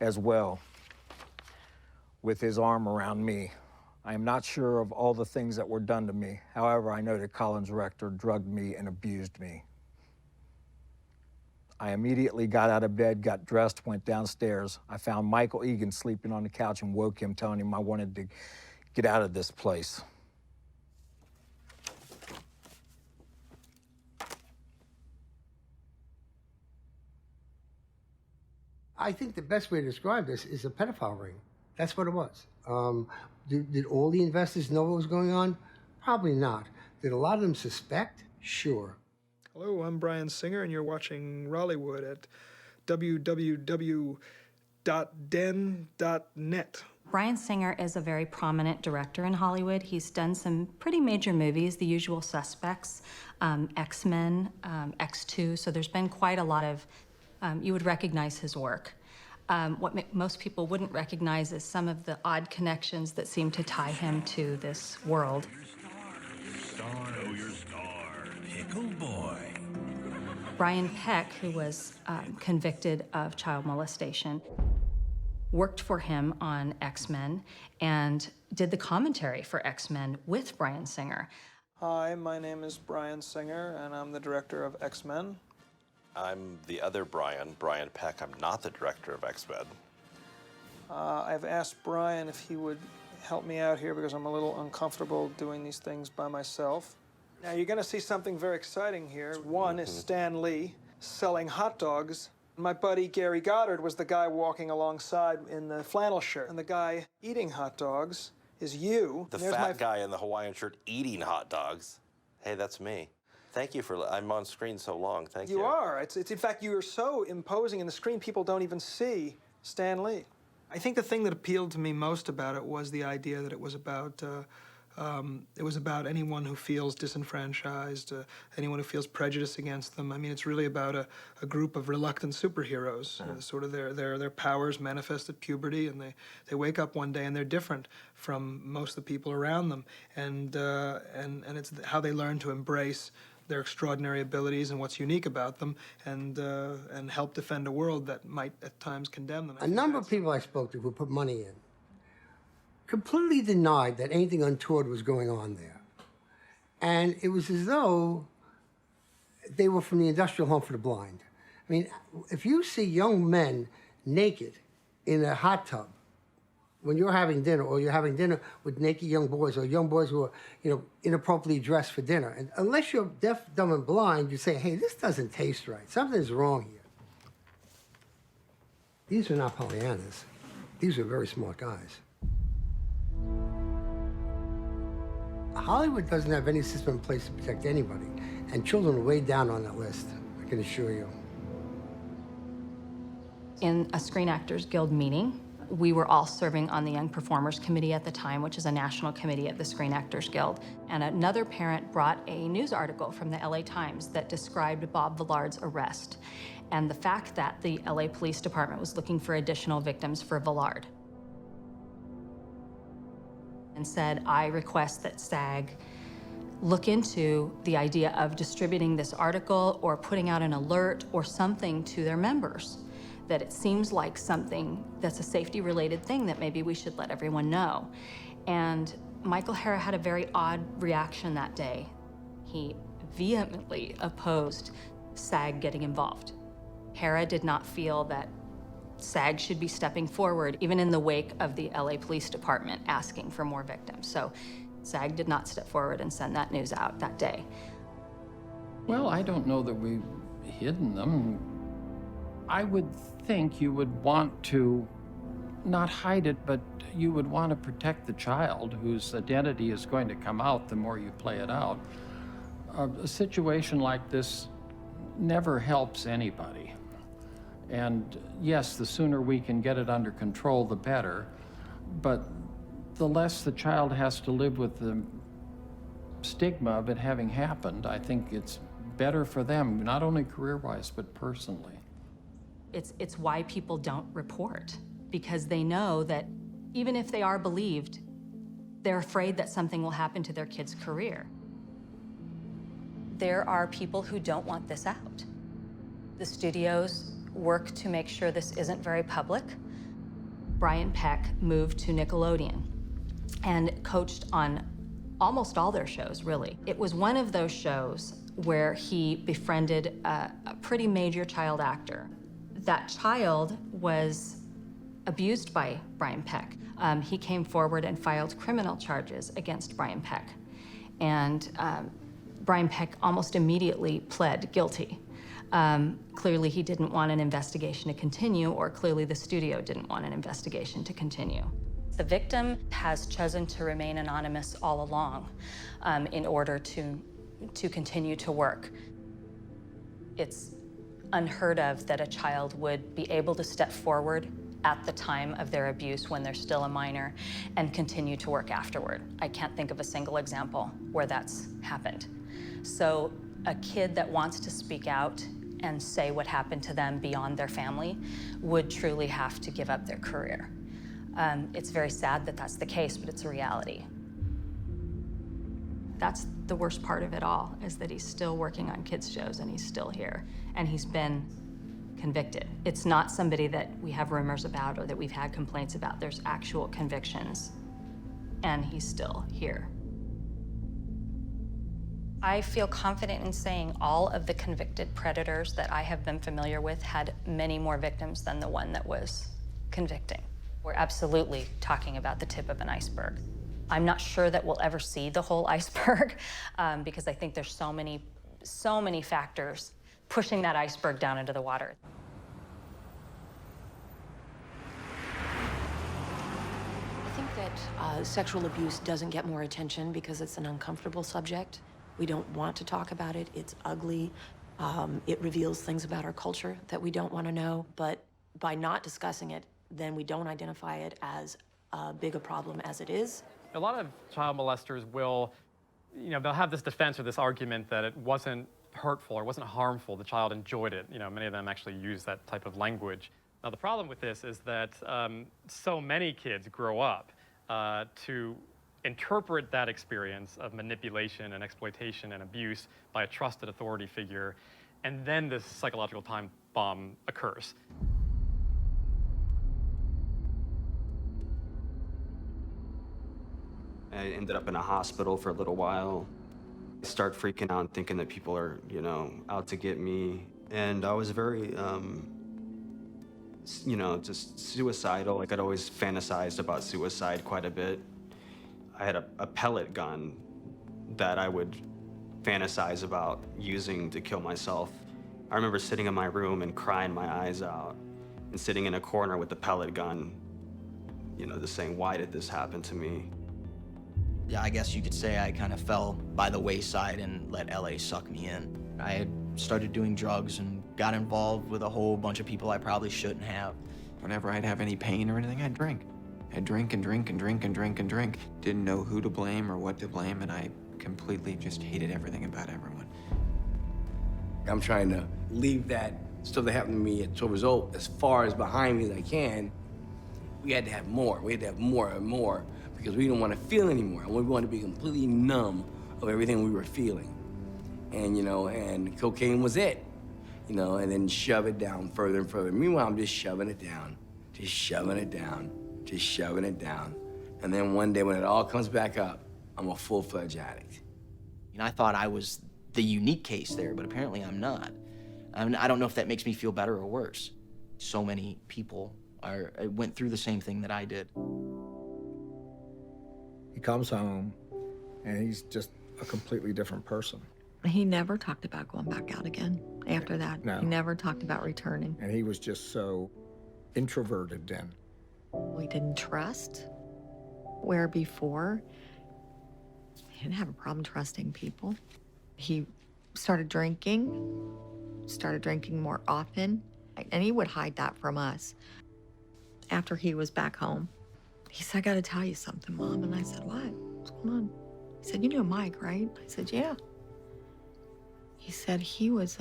as well, with his arm around me. I am not sure of all the things that were done to me. However, I know that Collins Rector drugged me and abused me. I immediately got out of bed, got dressed, went downstairs. I found Michael Egan sleeping on the couch and woke him, telling him I wanted to get out of this place. I think the best way to describe this is a pedophile ring. That's what it was. Did all the investors know what was going on? Probably not. Did a lot of them suspect? Sure. Hello, I'm Bryan Singer, and you're watching Rollywood at www.den.net. Bryan Singer is a very prominent director in Hollywood. He's done some pretty major movies, The Usual Suspects, X-Men, X2, so there's been quite a lot of, you would recognize his work. What most people wouldn't recognize is some of the odd connections that seem to tie him to this world. Know your star, Pickle Boy. Brian Peck, who was convicted of child molestation, worked for him on X-Men and did the commentary for X-Men with Bryan Singer. Hi, my name is Bryan Singer, and I'm the director of X-Men. I'm the other Brian Peck. I'm not the director of X-Men. I've asked Brian if he would help me out here because I'm a little uncomfortable doing these things by myself. Now, you're going to see something very exciting here. One is Stan Lee selling hot dogs. My buddy Gary Goddard was the guy walking alongside in the flannel shirt. And the guy eating hot dogs is you. The fat guy in the Hawaiian shirt eating hot dogs. Hey, that's me. Thank you for, I'm on screen so long, thank you. You are. It's in fact, you are so imposing in the screen, people don't even see Stan Lee. I think the thing that appealed to me most about it was the idea that it was about anyone who feels disenfranchised, anyone who feels prejudice against them. I mean, it's really about a group of reluctant superheroes. Sort of their powers manifest at puberty, and they wake up one day and they're different from most of the people around them. And it's how they learn to embrace their extraordinary abilities and what's unique about them, and help defend a world that might at times condemn them. A number of people I spoke to who put money in completely denied that anything untoward was going on there. And it was as though they were from the industrial home for the blind. I mean, if you see young men naked in a hot tub when you're having dinner, or you're having dinner with naked young boys, or young boys who are, inappropriately dressed for dinner, and unless you're deaf, dumb, and blind, you say, hey, this doesn't taste right. Something's wrong here. These are not Pollyannas. These are very smart guys. Hollywood doesn't have any system in place to protect anybody, and children are way down on that list, I can assure you. In a Screen Actors Guild meeting, We were all serving on the Young Performers Committee at the time, which is a national committee at the Screen Actors Guild. And another parent brought a news article from the LA Times that described Bob Villard's arrest and the fact that the LA Police Department was looking for additional victims for Villard. And said, I request that SAG look into the idea of distributing this article or putting out an alert or something to their members, that it seems like something that's a safety-related thing that maybe we should let everyone know. And Michael Hara had a very odd reaction that day. He vehemently opposed SAG getting involved. Hara did not feel that SAG should be stepping forward, even in the wake of the LA Police Department asking for more victims. So SAG did not step forward and send that news out that day. Well, I don't know that we've hidden them. I would think you would want to not hide it, but you would want to protect the child whose identity is going to come out the more you play it out. A situation like this never helps anybody. And yes, the sooner we can get it under control, the better. But the less the child has to live with the stigma of it having happened, I think it's better for them, not only career-wise, but personally. It's why people don't report, because they know that even if they are believed, they're afraid that something will happen to their kid's career. There are people who don't want this out. The studios work to make sure this isn't very public. Brian Peck moved to Nickelodeon and coached on almost all their shows, really. It was one of those shows where he befriended a pretty major child actor. That child was abused by Brian Peck. He came forward and filed criminal charges against Brian Peck. And Brian Peck almost immediately pled guilty. Clearly he didn't want an investigation to continue, or clearly the studio didn't want an investigation to continue. The victim has chosen to remain anonymous all along in order to continue to work. It's unheard of that a child would be able to step forward at the time of their abuse when they're still a minor and continue to work afterward. I can't think of a single example where that's happened. So a kid that wants to speak out and say what happened to them beyond their family would truly have to give up their career. It's very sad that that's the case, but it's a reality. That's the worst part of it all, is that he's still working on kids' shows and he's still here, and he's been convicted. It's not somebody that we have rumors about or that we've had complaints about. There's actual convictions, and he's still here. I feel confident in saying all of the convicted predators that I have been familiar with had many more victims than the one that was convicting. We're absolutely talking about the tip of an iceberg. I'm not sure that we'll ever see the whole iceberg because I think there's so many factors pushing that iceberg down into the water. I think that sexual abuse doesn't get more attention because it's an uncomfortable subject. We don't want to talk about it. It's ugly. It reveals things about our culture that we don't want to know. But by not discussing it, then we don't identify it as big a problem as it is. A lot of child molesters will, they'll have this defense or this argument that it wasn't hurtful or wasn't harmful. The child enjoyed it. Many of them actually use that type of language. Now, the problem with this is that so many kids grow up to interpret that experience of manipulation and exploitation and abuse by a trusted authority figure, and then this psychological time bomb occurs. I ended up in a hospital for a little while. I start freaking out and thinking that people are, out to get me. And I was very, just suicidal. Like, I'd always fantasized about suicide quite a bit. I had a pellet gun that I would fantasize about using to kill myself. I remember sitting in my room and crying my eyes out and sitting in a corner with the pellet gun, just saying, why did this happen to me? Yeah, I guess you could say I kind of fell by the wayside and let LA suck me in. I had started doing drugs and got involved with a whole bunch of people I probably shouldn't have. Whenever I'd have any pain or anything, I'd drink. I'd drink and drink and drink and drink and drink. Didn't know who to blame or what to blame, and I completely just hated everything about everyone. I'm trying to leave that stuff that happened to me at Silver's Oak as far as behind me as I can. We had to have more. We had to have more and more because we didn't want to feel anymore. And we wanted to be completely numb of everything we were feeling. And, you know, and cocaine was it, you know, and then shove it down further and further. Meanwhile, I'm just shoving it down, just shoving it down, just shoving it down. And then one day when it all comes back up, I'm a full-fledged addict. You know, I thought I was the unique case there, but apparently I'm not. I mean, I don't know if that makes me feel better or worse. So many people went through the same thing that I did. He comes home, and he's just a completely different person. He never talked about going back out again after that. No. He never talked about returning. And he was just so introverted then. We didn't trust, where before, he didn't have a problem trusting people. He started drinking more often, and he would hide that from us. After he was back home, he said, "I gotta tell you something, Mom." And I said, "What? What's going on?" He said, "You know Mike, right?" I said, "Yeah." He said he was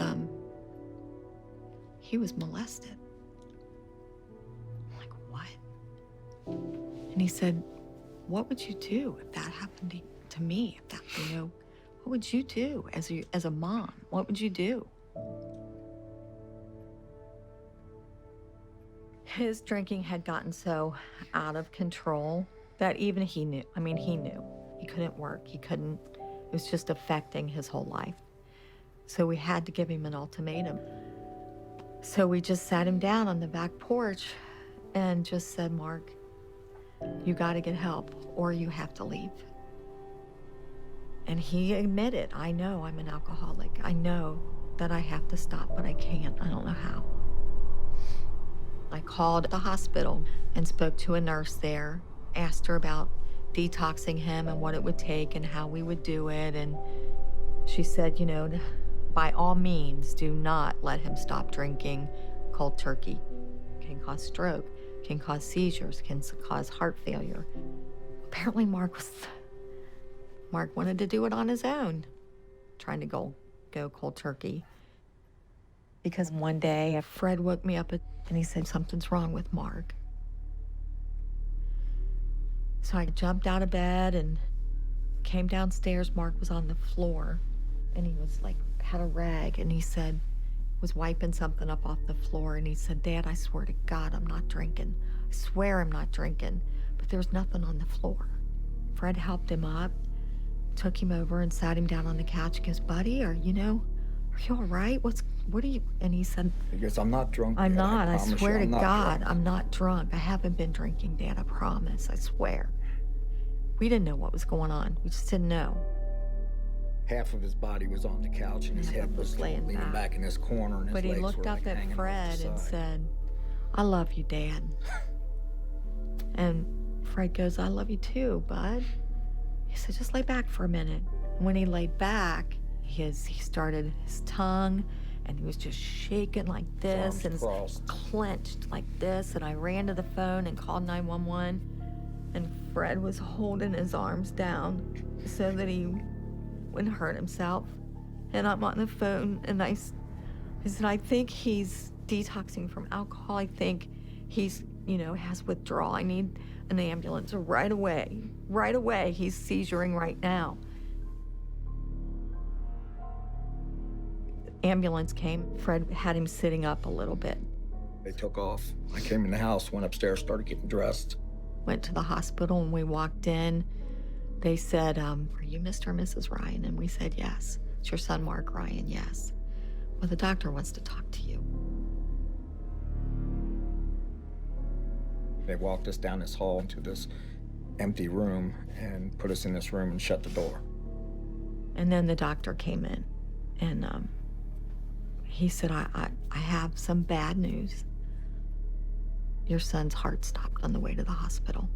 molested. I'm like, "What?" And he said, "What would you do if that happened to me? If that, you know, what would you do as a mom? What would you do?" His drinking had gotten so out of control that even he knew. I mean, he knew. He couldn't work. He couldn't. It was just affecting his whole life. So we had to give him an ultimatum. So we just sat him down on the back porch and just said, "Mark, you got to get help or you have to leave." And he admitted, "I know I'm an alcoholic. I know that I have to stop, but I can't. I don't know how." I called the hospital and spoke to a nurse there, asked her about detoxing him and what it would take and how we would do it. And she said, you know, by all means, do not let him stop drinking cold turkey. It can cause stroke, can cause seizures, can cause heart failure. Apparently Mark wanted to do it on his own, trying to go cold turkey. Because one day, Fred woke me up and he said, "Something's wrong with Mark." So I jumped out of bed and came downstairs. Mark was on the floor and he was like, had a rag, and he said, was wiping something up off the floor, and he said, "Dad, I swear to God, I'm not drinking. I swear I'm not drinking." But there was nothing on the floor. Fred helped him up, took him over and sat him down on the couch. He goes, "Buddy, are you all right? What are you?" And he said, He goes, "I'm not drunk. "I'm Dad. not. I promise swear you, to I'm not God, drunk." I'm not drunk. I haven't been drinking, Dad. I promise. I swear." We didn't know what was going on. We just didn't know. Half of his body was on the couch, and his head was laying leaning back in his corner, and his But he legs looked were up like at hanging off Fred the and side. said, "I love you, Dad." And Fred goes, "I love you too, bud." He said, "Just lay back for a minute." And when he laid back, he started his tongue, and he was just shaking like this, and clenched like this. And I ran to the phone and called 911, and Fred was holding his arms down so that he wouldn't hurt himself. And I'm on the phone, and I said, "I think he's detoxing from alcohol. I think he's, has withdrawal. I need an ambulance right away. Right away. He's seizuring right now." Ambulance came. Fred had him sitting up a little bit. They took off. I came in the house, went upstairs, started getting dressed. Went to the hospital, and we walked in. They said, "Are you Mr. and Mrs. Ryan?" And we said, "Yes." "It's your son, Mark Ryan?" "Yes." "Well, the doctor wants to talk to you." They walked us down this hall into this empty room and put us in this room and shut the door. And then the doctor came in, and he said, I have some bad news. Your son's heart stopped on the way to the hospital."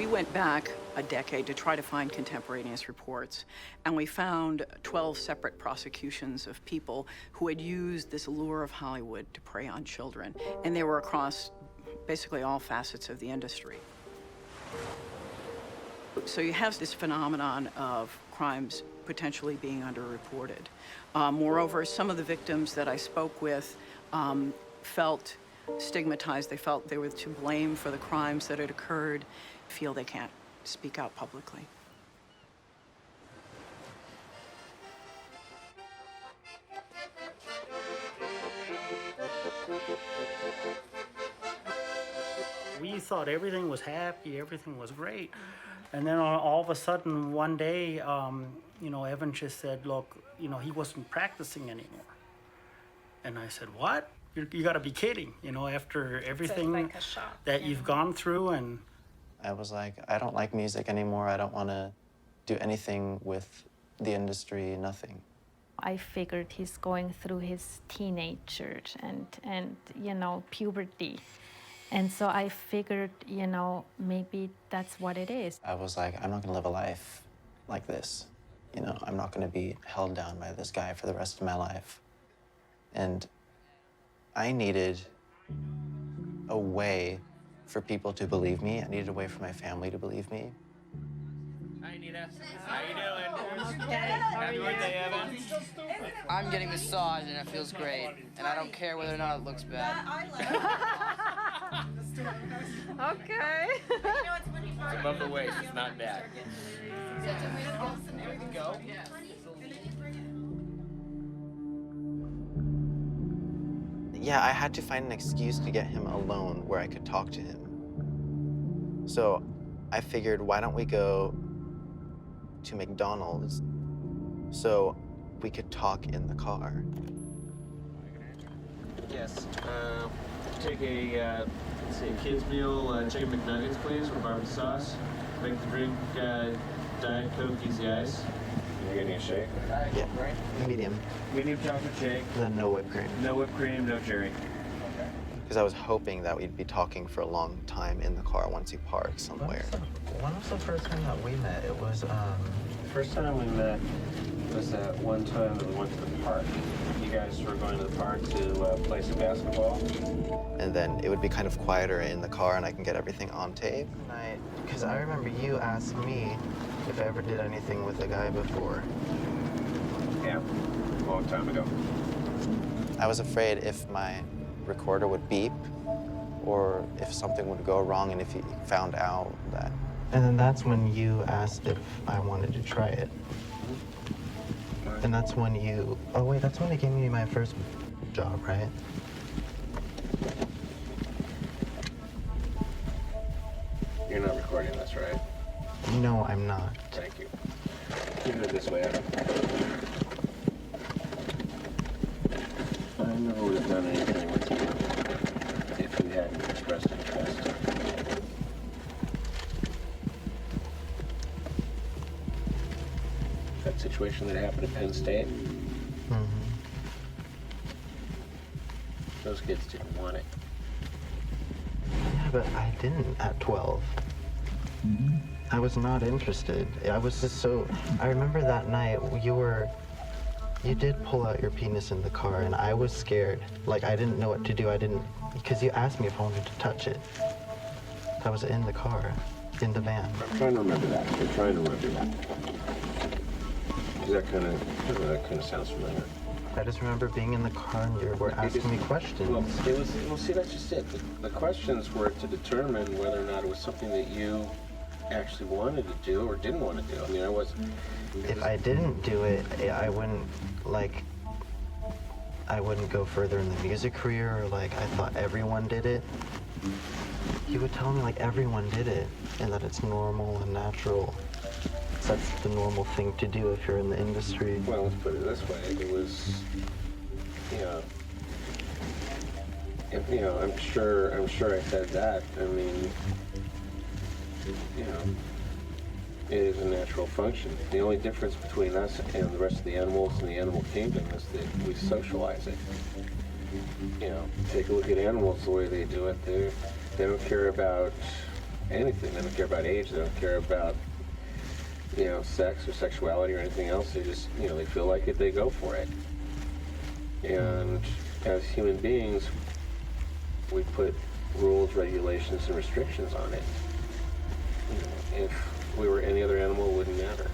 We went back a decade to try to find contemporaneous reports, and we found 12 separate prosecutions of people who had used this allure of Hollywood to prey on children, and they were across basically all facets of the industry. So you have this phenomenon of crimes potentially being underreported. Moreover, some of the victims that I spoke with felt stigmatized. They felt they were to blame for the crimes that had occurred, feel they can't speak out publicly. We thought everything was happy, everything was great. And then all of a sudden, one day, you know, Evan just said, look, you know, he wasn't practicing anymore. And I said, what? You gotta be kidding, you know, after everything that you've gone through. And I was like, I don't like music anymore. I don't want to do anything with the industry, nothing. I figured he's going through his teenager and you know, puberty. And so I figured, you know, maybe that's what it is. I was like, I'm not going to live a life like this. You know, I'm not going to be held down by this guy for the rest of my life. And I needed a way for people to believe me. I needed a way for my family to believe me. Hi, Nita. How you doing? Okay. Happy birthday, Evan. I'm getting massage and it feels great. And I don't care whether or not it looks bad. Okay. It's above the waist. It's not bad. There we go. Yeah, I had to find an excuse to get him alone where I could talk to him. So I figured, why don't we go to McDonald's so we could talk in the car? Yes. Take a, let's see, kids meal, chicken McNuggets, please, with barbecue sauce. Make the drink Diet Coke, easy ice. You're getting a shake? Yeah, medium. Medium chocolate shake. Then no whipped cream. No whipped cream, no cherry. Because I was hoping that we'd be talking for a long time in the car once he parked somewhere. When was the first time that we met? It was, first time we met was that one time that we went to the park. You guys were going to the park to play some basketball. And then it would be kind of quieter in the car and I can get everything on tape. Because I remember you asked me if I ever did anything with a guy before. Yeah, a long time ago. I was afraid if my recorder would beep or if something would go wrong and if he found out that. And then that's when you asked if I wanted to try it. And that's when you, oh wait, that's when they gave me my first job, right? You're not recording this, right? No, I'm not. Thank you. Keep it this way, Adam. I never would have done anything with you if you hadn't expressed interest. That situation that happened at Penn State? Mm-hmm. Those kids didn't want it. Yeah, but I didn't at 12. Mm-hmm. I was not interested. I was just so... I remember that night you did pull out your penis in the car and I was scared. Like, I didn't know what to do. Because you asked me if I wanted to touch it. I was in the car, in the van. I'm trying to remember that. I'm trying to remember that. That kind of sounds familiar. I just remember being in the car and you were asking me questions. Well, see, that's just it. The questions were to determine whether or not it was something that you actually wanted to do or didn't want to do. I mean, If I didn't do it, I wouldn't go further in the music career, or I thought everyone did it. You would tell me everyone did it and that it's normal and natural. That's the normal thing to do if you're in the industry. Well, let's put it this way. It was, I'm sure I said that. I mean, it is a natural function. The only difference between us and the rest of the animals in the animal kingdom is that we socialize it. Take a look at animals the way they do it. They don't care about anything. They don't care about age. They don't care about, you know, sex or sexuality or anything else. They just, you know, they feel like it, they go for it. And as human beings, we put rules, regulations, and restrictions on it. You know, if we were any other animal, it wouldn't matter.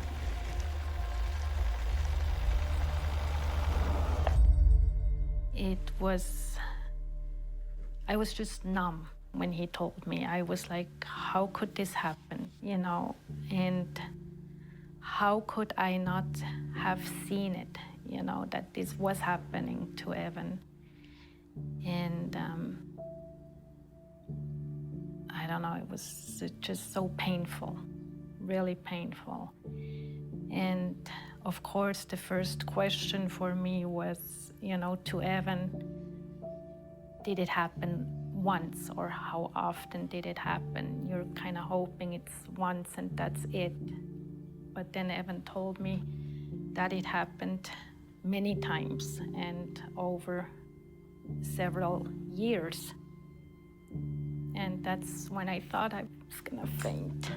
I was just numb when he told me. I was like, how could this happen, you know? And how could I not have seen it, you know, that this was happening to Evan? And I don't know, it was just so painful, really painful. And of course, the first question for me was, you know, to Evan, did it happen once, or how often did it happen? You're kind of hoping it's once and that's it. But then Evan told me that it happened many times and over several years. And that's when I thought I was gonna faint.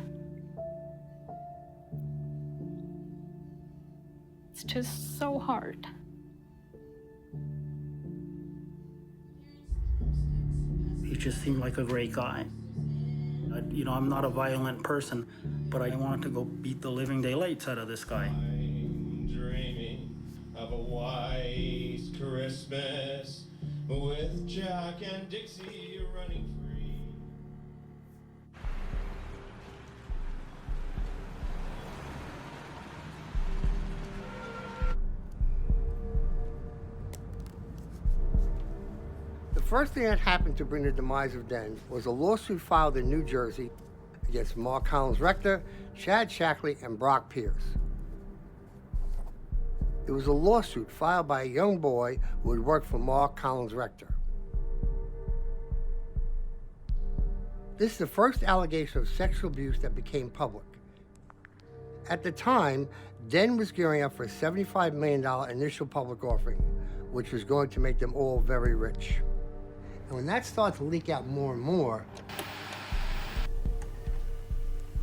It's just so hard. He just seemed like a great guy. You know, I'm not a violent person, but I wanted to go beat the living daylights out of this guy. I'm dreaming of a white Christmas with Jack and Dixie running free. The first thing that happened to bring the demise of Den was a lawsuit filed in New Jersey against Mark Collins Rector, Chad Shackley, and Brock Pierce. It was a lawsuit filed by a young boy who had worked for Mark Collins Rector. This is the first allegation of sexual abuse that became public. At the time, Den was gearing up for a $75 million initial public offering, which was going to make them all very rich. And when that started to leak out more and more,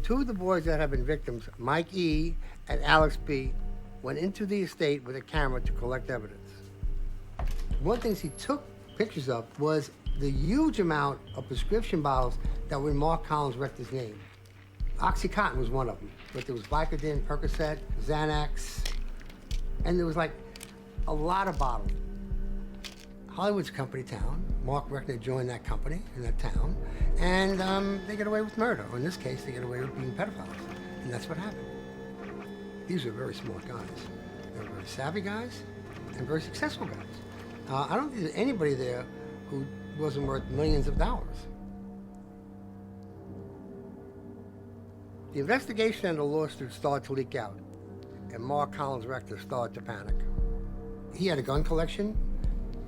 two of the boys that have been victims, Mike E. and Alex B., went into the estate with a camera to collect evidence. One of the things he took pictures of was the huge amount of prescription bottles that were in Mark Collins Rector's name. OxyContin was one of them, but there was Vicodin, Percocet, Xanax, and there was like a lot of bottles. Hollywood's a company town. Mark Rector joined that company in that town, and they get away with murder. Or in this case, they get away with being pedophiles, and that's what happened. These are very smart guys. They're very savvy guys and very successful guys. I don't think there's anybody there who wasn't worth millions of dollars. The investigation and the lawsuit started to leak out, and Mark Collins Rector started to panic. He had a gun collection.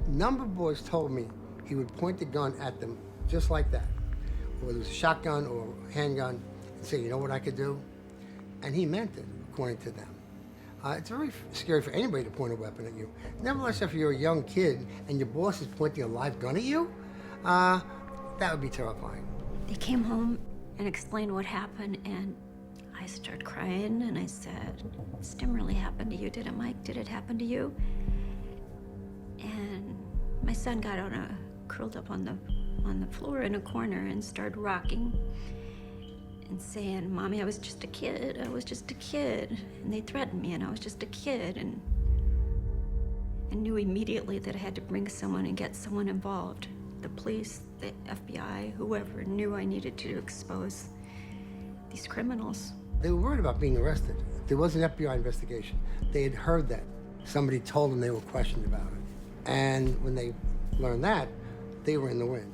A number of boys told me he would point the gun at them just like that, whether it was a shotgun or a handgun, and say, you know what I could do? And he meant it, according to them. It's very scary for anybody to point a weapon at you. Nevertheless, if you're a young kid and your boss is pointing a live gun at you, that would be terrifying. They came home and explained what happened, and I started crying, and I said, this didn't really happen to you, did it, Mike? Did it happen to you? And my son got curled up on the floor in a corner and started rocking and saying, Mommy, I was just a kid. I was just a kid. And they threatened me, and I was just a kid. And I knew immediately that I had to bring someone and get someone involved. The police, the FBI, whoever knew I needed to expose these criminals. They were worried about being arrested. There was an FBI investigation. They had heard that. Somebody told them they were questioned about it. And when they learned that, they were in the wind.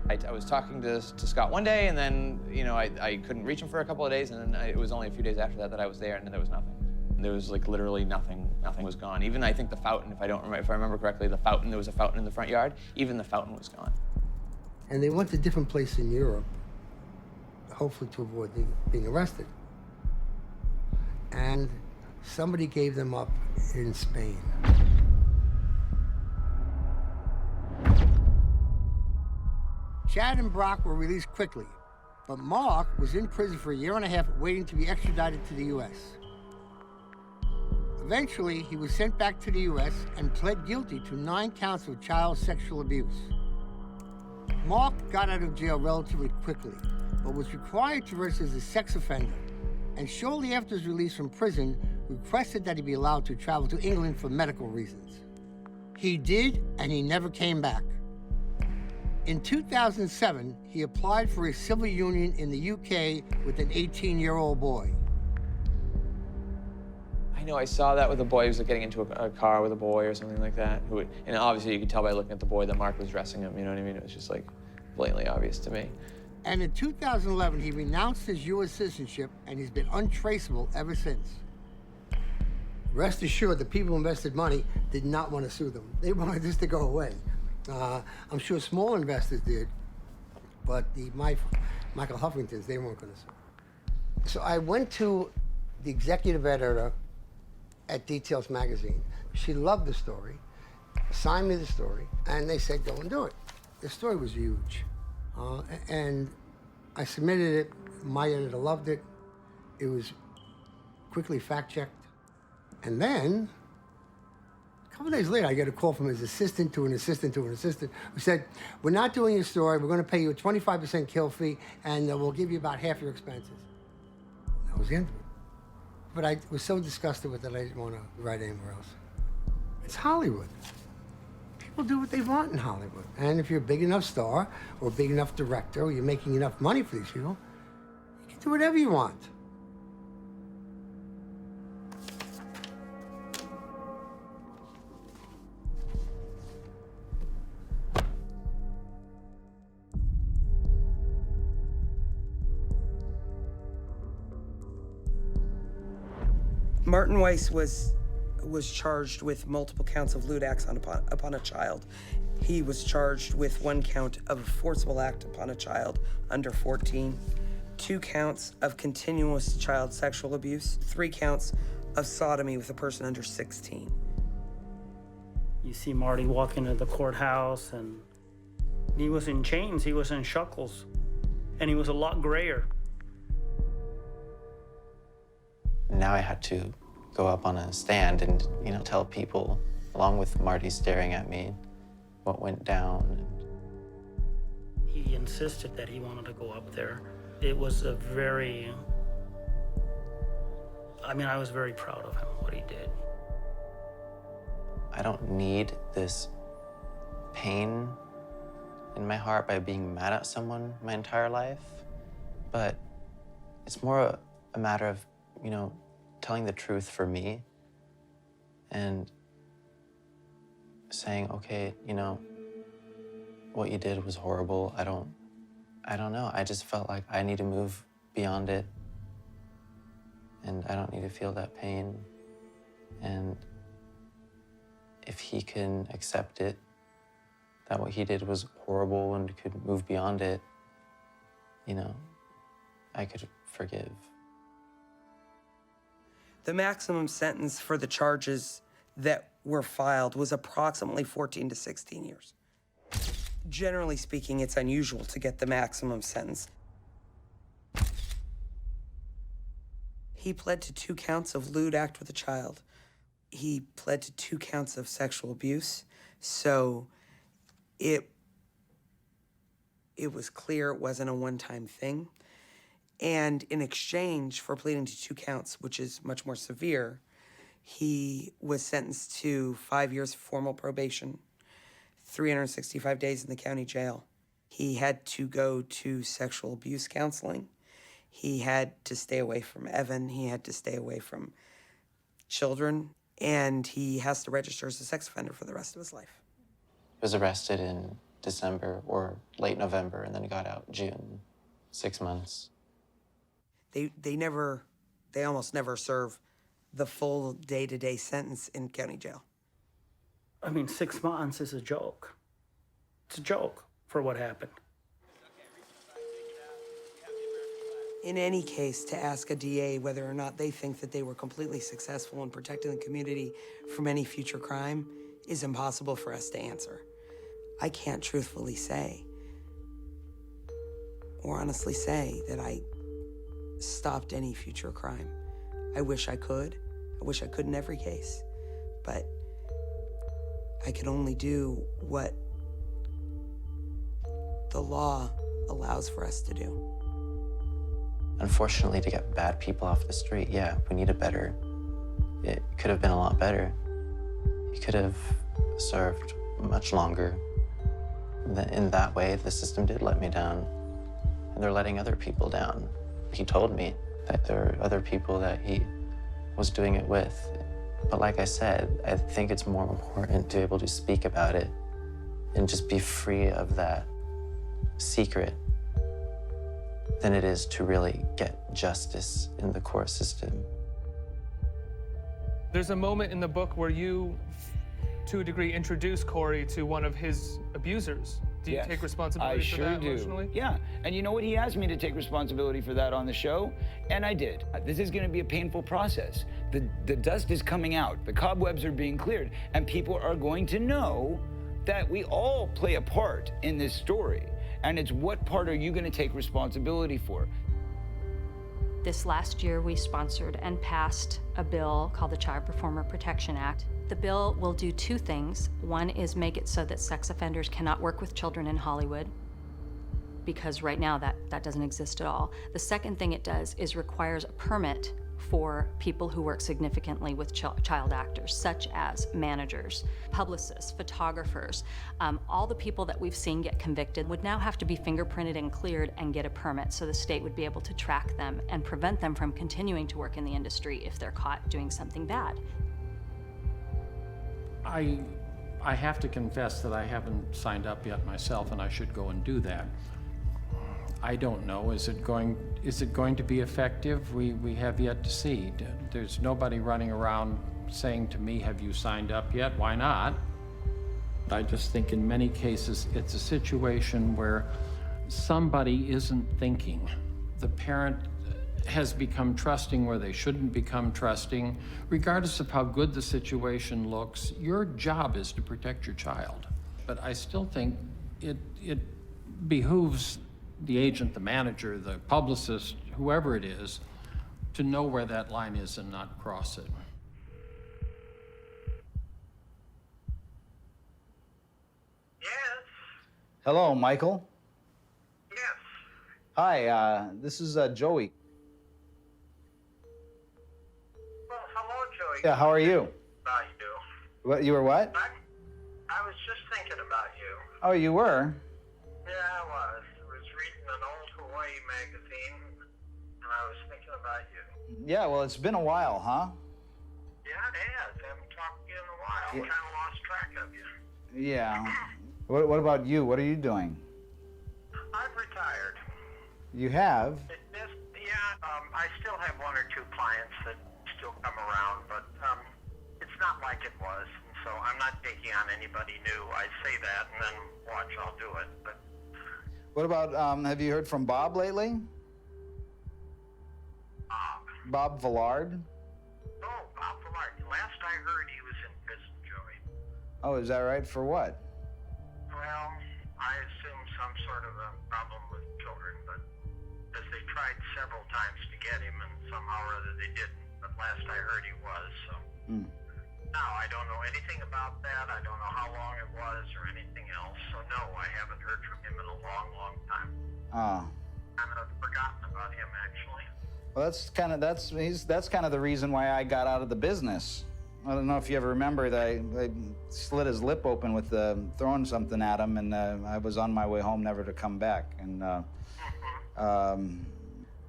I was talking to Scott one day, and then, you know, I couldn't reach him for a couple of days, and then it was only a few days after that I was there, and there was nothing. There was like literally nothing. Nothing was gone. Even I think the fountain, if I remember correctly, the fountain, there was a fountain in the front yard. Even the fountain was gone. And they went to different places in Europe, hopefully to avoid being arrested. And somebody gave them up in Spain. Chad and Brock were released quickly, But Mark was in prison for 1.5 years waiting to be extradited to the U.S. Eventually, he was sent back to the U.S. and pled guilty to 9 counts of child sexual abuse. Mark got out of jail relatively quickly, but was required to register as a sex offender, and shortly after his release from prison, requested that he be allowed to travel to England for medical reasons. He did, and he never came back. In 2007, he applied for a civil union in the UK with an 18-year-old boy. I know I saw that with a boy who was getting into a car with a boy or something like that. And obviously you could tell by looking at the boy that Mark was dressing him, you know what I mean? It was just like blatantly obvious to me. And in 2011, he renounced his U.S. citizenship, and he's been untraceable ever since. Rest assured, the people who invested money did not want to sue them. They wanted this to go away. I'm sure small investors did, but the Michael Huffingtons, they weren't going to sue. So I went to the executive editor at Details magazine. She loved the story, assigned me the story, and they said, go and do it. The story was huge. And I submitted it. My editor loved it. It was quickly fact-checked. And then, a couple days later, I get a call from his assistant to an assistant to an assistant who said, we're not doing your story. We're going to pay you a 25% kill fee, and we'll give you about half your expenses. That was the end of it. But I was so disgusted with it, I didn't want to write anywhere else. It's Hollywood. People do what they want in Hollywood. And if you're a big enough star or a big enough director or you're making enough money for these people, you can do whatever you want. Martin Weiss was charged with multiple counts of lewd acts upon a child. He was charged with 1 count of a forcible act upon a child under 14, 2 counts of continuous child sexual abuse, 3 counts of sodomy with a person under 16. You see Marty walk into the courthouse, and he was in chains, he was in shackles, and he was a lot grayer. Now I had to go up on a stand and, tell people, along with Marty staring at me, what went down. He insisted that he wanted to go up there. It was a very, I was very proud of him, what he did. I don't need this pain in my heart by being mad at someone my entire life, but it's more a matter of, telling the truth for me and saying, okay, what you did was horrible. I don't know. I just felt like I need to move beyond it, and I don't need to feel that pain. And if he can accept it, that what he did was horrible and could move beyond it, I could forgive. The maximum sentence for the charges that were filed was approximately 14 to 16 years. Generally speaking, it's unusual to get the maximum sentence. He pled to 2 counts of lewd act with a child. He pled to 2 counts of sexual abuse. So it was clear it wasn't a one-time thing. And in exchange for pleading to 2 counts, which is much more severe, he was sentenced to 5 years of formal probation, 365 days in the county jail. He had to go to sexual abuse counseling. He had to stay away from Evan. He had to stay away from children. And he has to register as a sex offender for the rest of his life. He was arrested in December or late November, and then he got out June, 6 months. They almost never serve the full day-to-day sentence in county jail. 6 months is a joke. It's a joke for what happened. In any case, to ask a DA whether or not they think that they were completely successful in protecting the community from any future crime is impossible for us to answer. I can't truthfully say or honestly say that I stopped any future crime. I wish I could. I wish I could in every case. But I can only do what the law allows for us to do. Unfortunately, to get bad people off the street, yeah, we need it could have been a lot better. He could have served much longer. In that way, the system did let me down, and they're letting other people down. He told me that there are other people that he was doing it with. But like I said, I think it's more important to be able to speak about it and just be free of that secret than it is to really get justice in the court system. There's a moment in the book where you, to a degree, introduce Corey to one of his abusers. Do you Yes, take responsibility for that emotionally? Yeah, and you know what? He asked me to take responsibility for that on the show, and I did. This is going to be a painful process. The dust is coming out, the cobwebs are being cleared, and people are going to know that we all play a part in this story. And it's what part are you going to take responsibility for? This last year, we sponsored and passed a bill called the Child Performer Protection Act. The bill will do two things. One is make it so that sex offenders cannot work with children in Hollywood, because right now that doesn't exist at all. The second thing it does is requires a permit for people who work significantly with child actors, such as managers, publicists, photographers. All the people that we've seen get convicted would now have to be fingerprinted and cleared and get a permit, so the state would be able to track them and prevent them from continuing to work in the industry if they're caught doing something bad. I have to confess that I haven't signed up yet myself, and I should go and do that. I don't know. Is it going to be effective? We have yet to see. There's nobody running around saying to me, have you signed up yet? Why not? I just think in many cases it's a situation where somebody isn't thinking. The parent has become trusting where they shouldn't become trusting. Regardless of how good the situation looks, your job is to protect your child. But I still think it behooves the agent, the manager, the publicist, whoever it is, to know where that line is and not cross it. Hello, Michael. Yes. Hi, this is Joey. Well, hello, Joey. Yeah, how are you? About you. What, you were what? I was just thinking about you. Oh, you were? Yeah, I was. I was reading an old Hawaii magazine, and I was thinking about you. Yeah, well, it's been a while, huh? Yeah, it has. I haven't talked to you in a while. Yeah. Kind of lost track of you. Yeah. What about you? What are you doing? I've retired. You have? I still have one or two clients that still come around, but it's not like it was. And so I'm not taking on anybody new. I say that, and then watch, I'll do it. But What about, have you heard from Bob lately? Bob Villard? oh, Bob Villard. Last I heard, he was in prison, Joey. Oh, is that right? For what? Well, I assume some sort of a problem with children, but as they tried several times to get him, and somehow or other they didn't. But last I heard, he was. So now I don't know anything about that. I don't know how long it was or anything else. So no, I haven't heard from him in a long, long time. Oh. I've forgotten about him, actually. Well, that's kind of the reason why I got out of the business. I don't know if you ever remember that I slit his lip open with throwing something at him, and I was on my way home, never to come back. And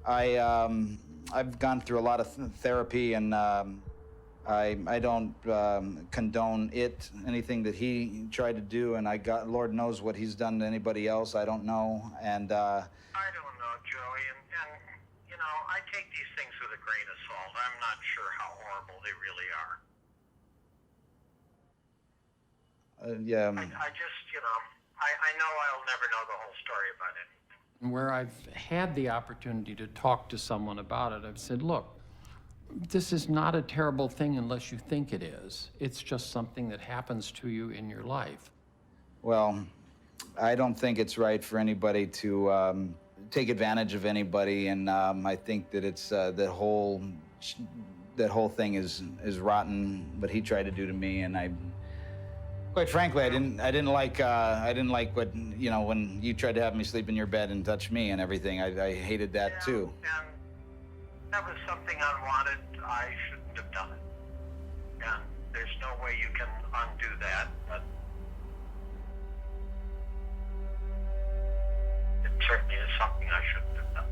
I've gone through a lot of therapy, and I don't condone anything that he tried to do, and Lord knows what he's done to anybody else. I don't know, and I don't know, Joey, and you know, I take these things with a grain of salt. I'm not sure how horrible they really are. yeah. I just, you know, I know I'll never know the whole story about it. Where I've had the opportunity to talk to someone about it, I've said, look, this is not a terrible thing unless you think it is. It's just something that happens to you in your life. Well, I don't think it's right for anybody to take advantage of anybody, and I think that it's that whole thing is rotten. What he tried to do to me, and quite frankly, I didn't like what, you know, when you tried to have me sleep in your bed and touch me and everything. I hated that too. And that was something unwanted. I shouldn't have done it. And there's no way you can undo that, but it certainly is something I shouldn't have done.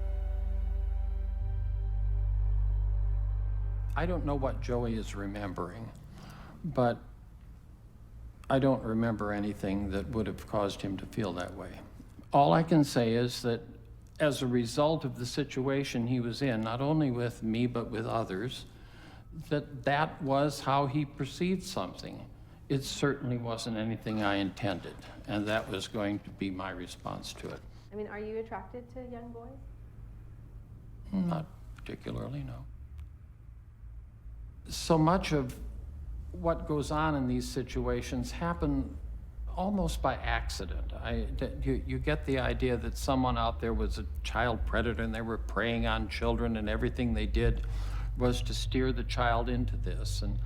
I don't know what Joey is remembering, but I don't remember anything that would have caused him to feel that way. All I can say is that as a result of the situation he was in, not only with me, but with others, that was how he perceived something. It certainly wasn't anything I intended, and that was going to be my response to it. I mean, are you attracted to young boys? Not particularly, no. So much of what goes on in these situations happen almost by accident. You get the idea that someone out there was a child predator and they were preying on children, and everything they did was to steer the child into this. And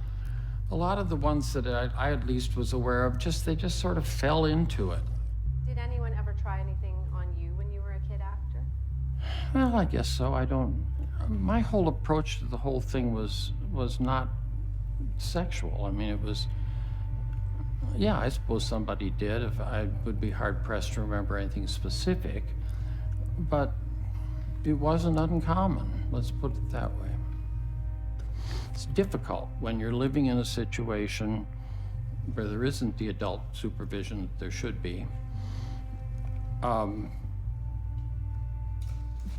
a lot of the ones that I at least was aware of, they just sort of fell into it. Did anyone ever try anything on you when you were a kid actor? Well, I guess so. My whole approach to the whole thing was not sexual. I mean, it was, yeah, I suppose somebody did. If I would be hard-pressed to remember anything specific, but it wasn't uncommon, let's put it that way. It's difficult when you're living in a situation where there isn't the adult supervision that there should be,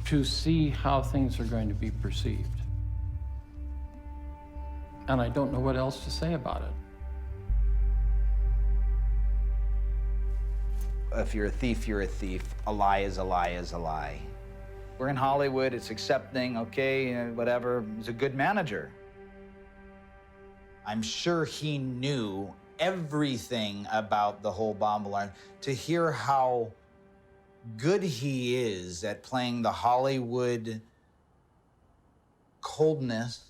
to see how things are going to be perceived. And I don't know what else to say about it. If you're a thief, you're a thief. A lie is a lie is a lie. We're in Hollywood, it's accepting, okay, whatever. He's a good manager. I'm sure he knew everything about the whole bomb alarm. To hear how good he is at playing the Hollywood coldness.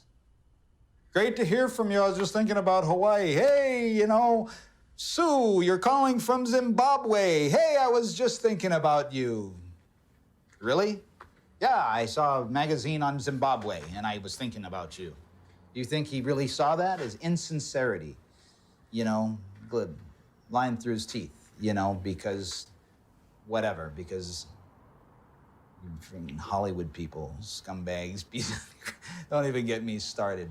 Great to hear from you. I was just thinking about Hawaii. Hey, you know, Sue, you're calling from Zimbabwe. Hey, I was just thinking about you. Really? Yeah, I saw a magazine on Zimbabwe and I was thinking about you. Do you think he really saw that as insincerity? You know, good, lying through his teeth, you know, because whatever, because freaking Hollywood people, scumbags, don't even get me started.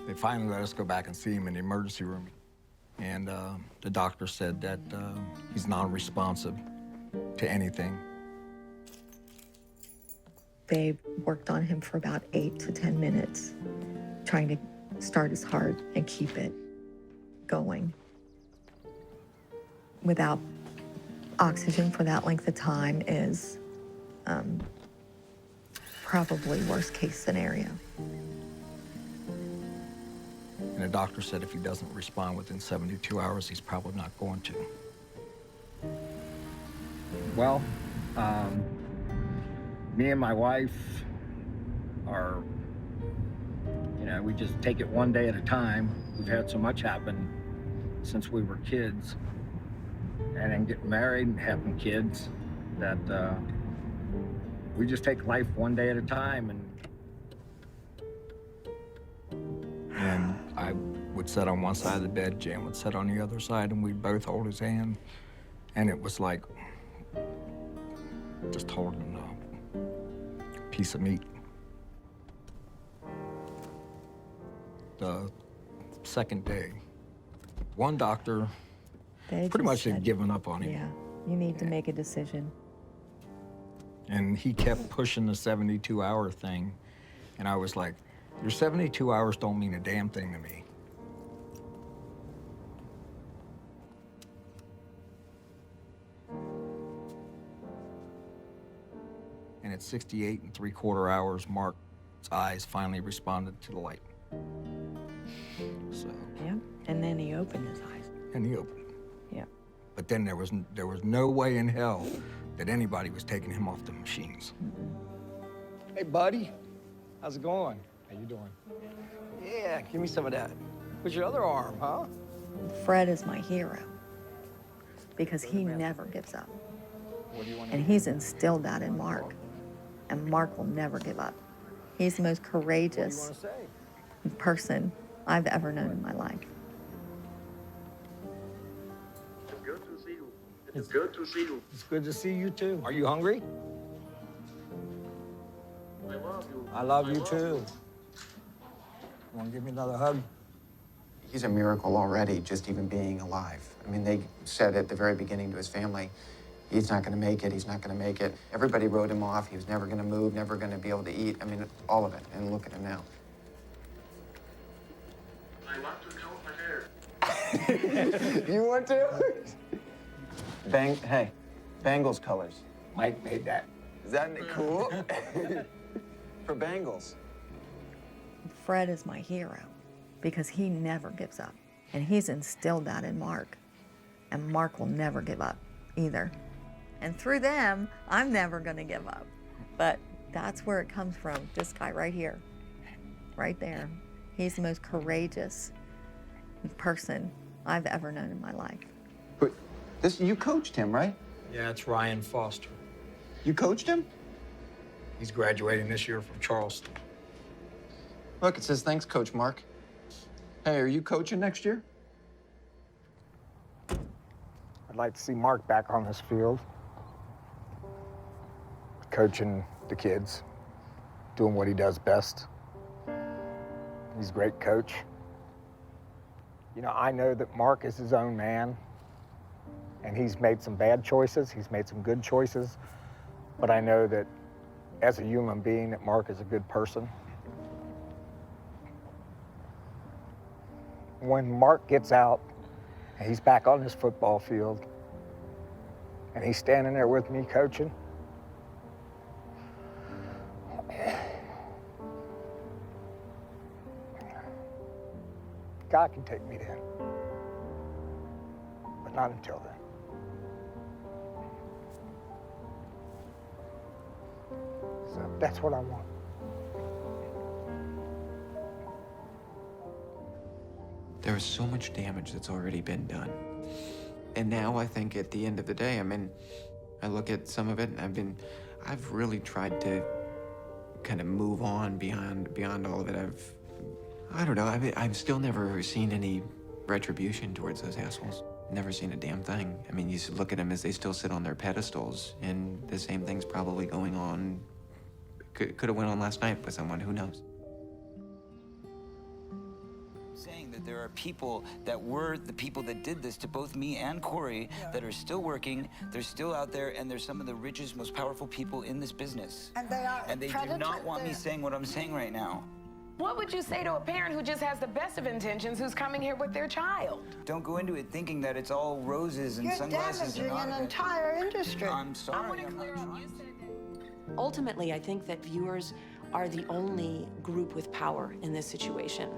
They finally let us go back and see him in the emergency room. And the doctor said that he's non-responsive to anything. They worked on him for about 8 to 10 minutes, trying to start his heart and keep it going. Without oxygen for that length of time is probably worst case scenario. And the doctor said if he doesn't respond within 72 hours, he's probably not going to. Well, me and my wife are, you know, we just take it one day at a time. We've had so much happen since we were kids, and then getting married and having kids, that we just take life one day at a time. And I would sit on one side of the bed, Jan would sit on the other side, and we'd both hold his hand. And it was like just holding a piece of meat. The second day, one doctor pretty much had given up on him. Yeah, you need to make a decision. And he kept pushing the 72-hour thing. And I was like, your 72 hours don't mean a damn thing to me. And at 68 3/4 hours, Mark's eyes finally responded to the light. So. Yeah, and then he opened his eyes. And he opened. Yeah. But then there was no way in hell that anybody was taking him off the machines. Hey, buddy. How's it going? How you doing? Yeah, give me some of that. What's your other arm, huh? Fred is my hero because he never gives up. What do you want And he's instilled that in Mark. And Mark will never give up. He's the most courageous person I've ever known in my life. It's good to see you. It's good to see you. It's good to see you, too. Are you hungry? I love you. I love you, too. You want to give me another hug? He's a miracle already, just even being alive. I mean, they said at the very beginning to his family, he's not going to make it, he's not going to make it. Everybody wrote him off. He was never going to move, never going to be able to eat. I mean, all of it. And look at him now. I want to cut my hair. You want to? Hey, Bengals colors. Mike made that. Is that cool? For Bengals. Fred is my hero because he never gives up. And he's instilled that in Mark. And Mark will never give up either. And through them, I'm never going to give up. But that's where it comes from, this guy right here, right there. He's the most courageous person I've ever known in my life. But you coached him, right? Yeah, it's Ryan Foster. You coached him? He's graduating this year from Charleston. Look, it says, thanks, Coach Mark. Hey, are you coaching next year? I'd like to see Mark back on this field, coaching the kids, doing what he does best. He's a great coach. You know, I know that Mark is his own man, and he's made some bad choices, he's made some good choices, but I know that as a human being, that Mark is a good person. When Mark gets out, and he's back on this football field, and he's standing there with me coaching, God can take me then, but not until then. So that's what I want. There is so much damage that's already been done. And now I think at the end of the day, I mean, I look at some of it and I've really tried to kind of move on beyond all of it. I don't know, I've still never seen any retribution towards those assholes. Never seen a damn thing. I mean, you look at them as they still sit on their pedestals, and the same thing's probably going on, could have went on last night with someone, who knows? Saying that there are people that were the people that did this to both me and Corey that are still working, they're still out there, and they're some of the richest, most powerful people in this business. And they are. And they do not want me saying what I'm saying right now. What would you say to a parent who just has the best of intentions who's coming here with their child? Don't go into it thinking that it's all roses and You're sunglasses and damaging an entire industry. I'm sorry. Ultimately, I think that viewers are the only group with power in this situation,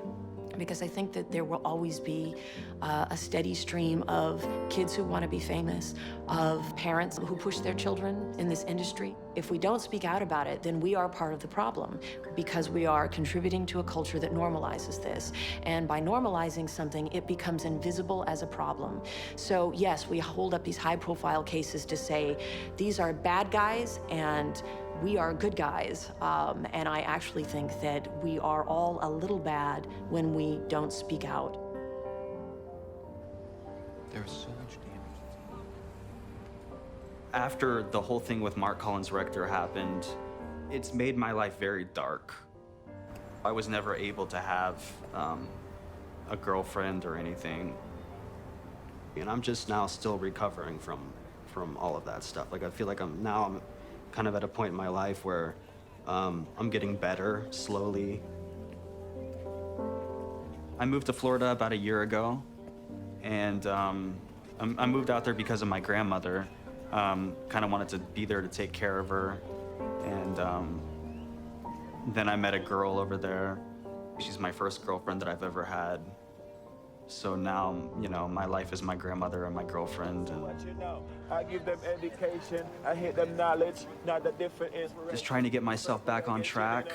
because I think that there will always be a steady stream of kids who want to be famous, of parents who push their children in this industry. If we don't speak out about it, then we are part of the problem, because we are contributing to a culture that normalizes this. And by normalizing something, it becomes invisible as a problem. So yes, we hold up these high-profile cases to say, these are bad guys and we are good guys. And I actually think that we are all a little bad when we don't speak out. There's so much damage. After the whole thing with Mark Collins Rector happened, it's made my life very dark. I was never able to have a girlfriend or anything. And I'm just now still recovering from all of that stuff. Like, I feel like I'm kind of at a point in my life where I'm getting better slowly. I moved to Florida about a year ago, and I moved out there because of my grandmother. Kind of wanted to be there to take care of her, and then I met a girl over there. She's my first girlfriend that I've ever had. So now, you know, my life is my grandmother and my girlfriend. And I give them education, I hit them knowledge, not the different inspiration. just trying to get myself back on track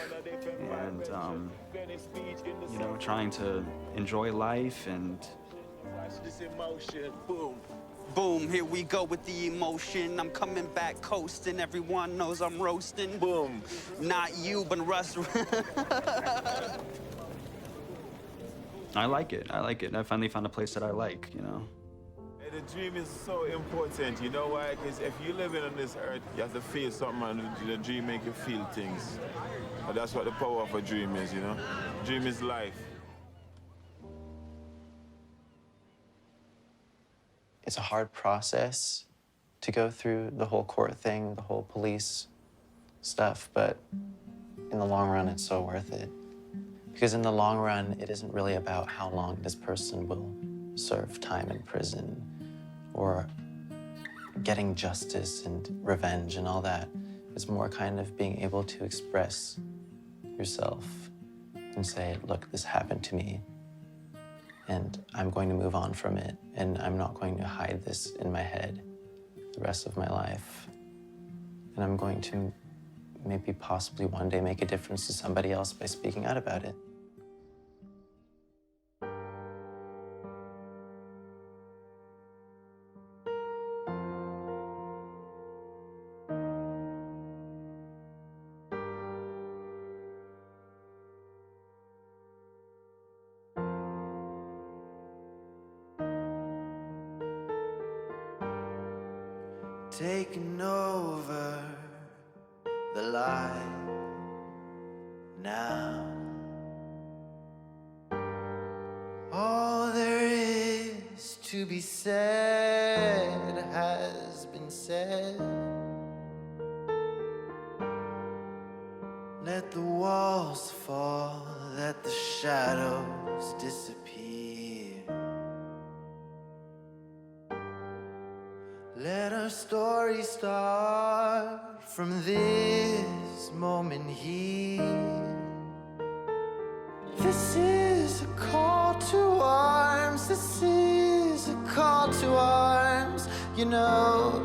and, you know, trying to enjoy life and... This emotion, boom. Boom, here we go with the emotion. I'm coming back coasting. Everyone knows I'm roasting. Boom. Not you, but Russ. I like it. I finally found a place that I like, you know. The dream is so important, you know why? Because if you're living on this earth, you have to feel something, and the dream make you feel things. And that's what the power of a dream is, you know? Dream is life. It's a hard process to go through the whole court thing, the whole police stuff, but in the long run, it's so worth it. Because in the long run, it isn't really about how long this person will serve time in prison or getting justice and revenge and all that. It's more kind of being able to express yourself and say, look, this happened to me, and I'm going to move on from it, and I'm not going to hide this in my head the rest of my life. And I'm going to maybe possibly one day make a difference to somebody else by speaking out about it. Taking over the light now. All there is to be said has been said. Let the walls fall, let the shadows disappear. Let our story start from this moment here. This is a call to arms, this is a call to arms, you know.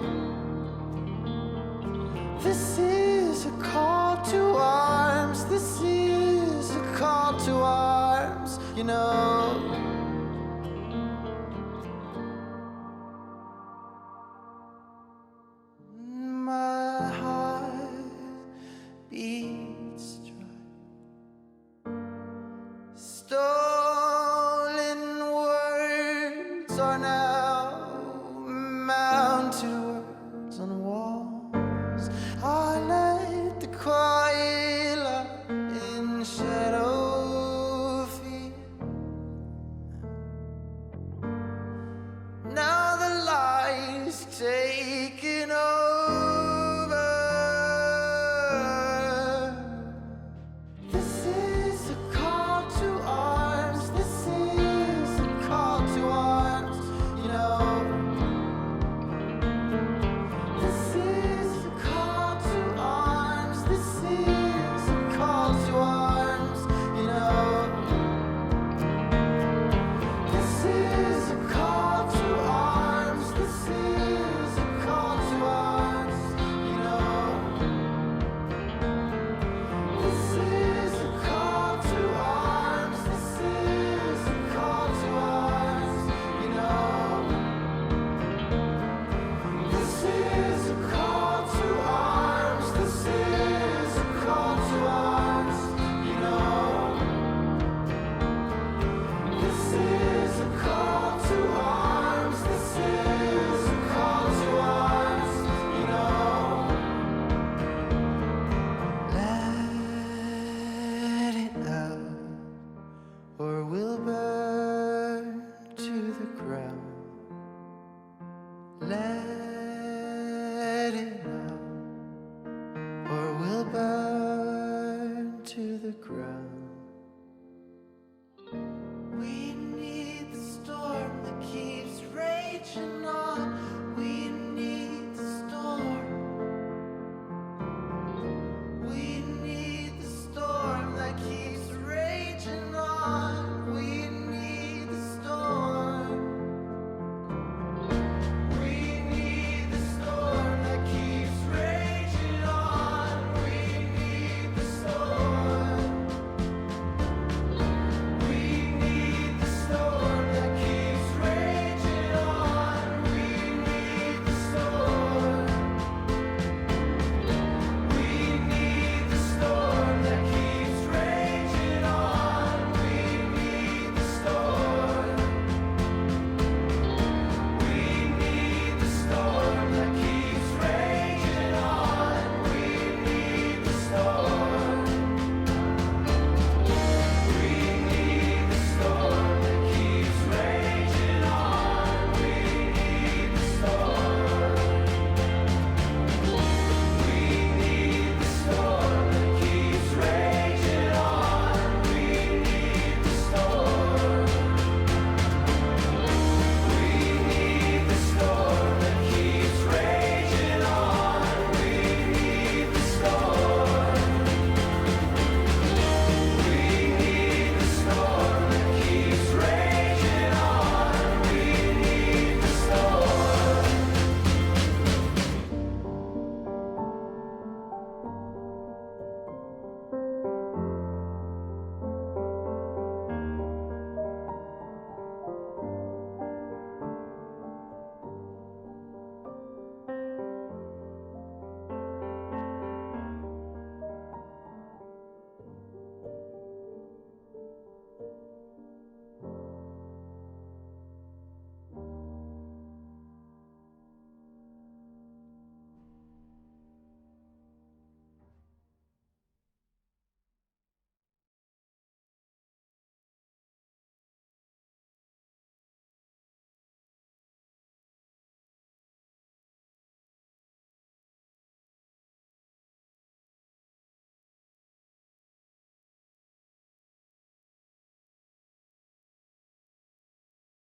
This is a call to arms, this is a call to arms, you know. My heart beats dry. Stolen words are now mounted words on walls. I let the quiet light in shadow fear. Now the light is taking over. This is a call to arms. This is a call to arms. You know. This is a call to arms. This is a call to arms. You know. This is a call to arms. This is a call to arms. You know. This is a call to arms. This is a call to arms. You know. This is a call to arms. This is a call to arms. You know. This is a call to arms. This is a call to arms. You know. Let it out, or we'll burn to the ground. Let it out, or we'll burn the ground.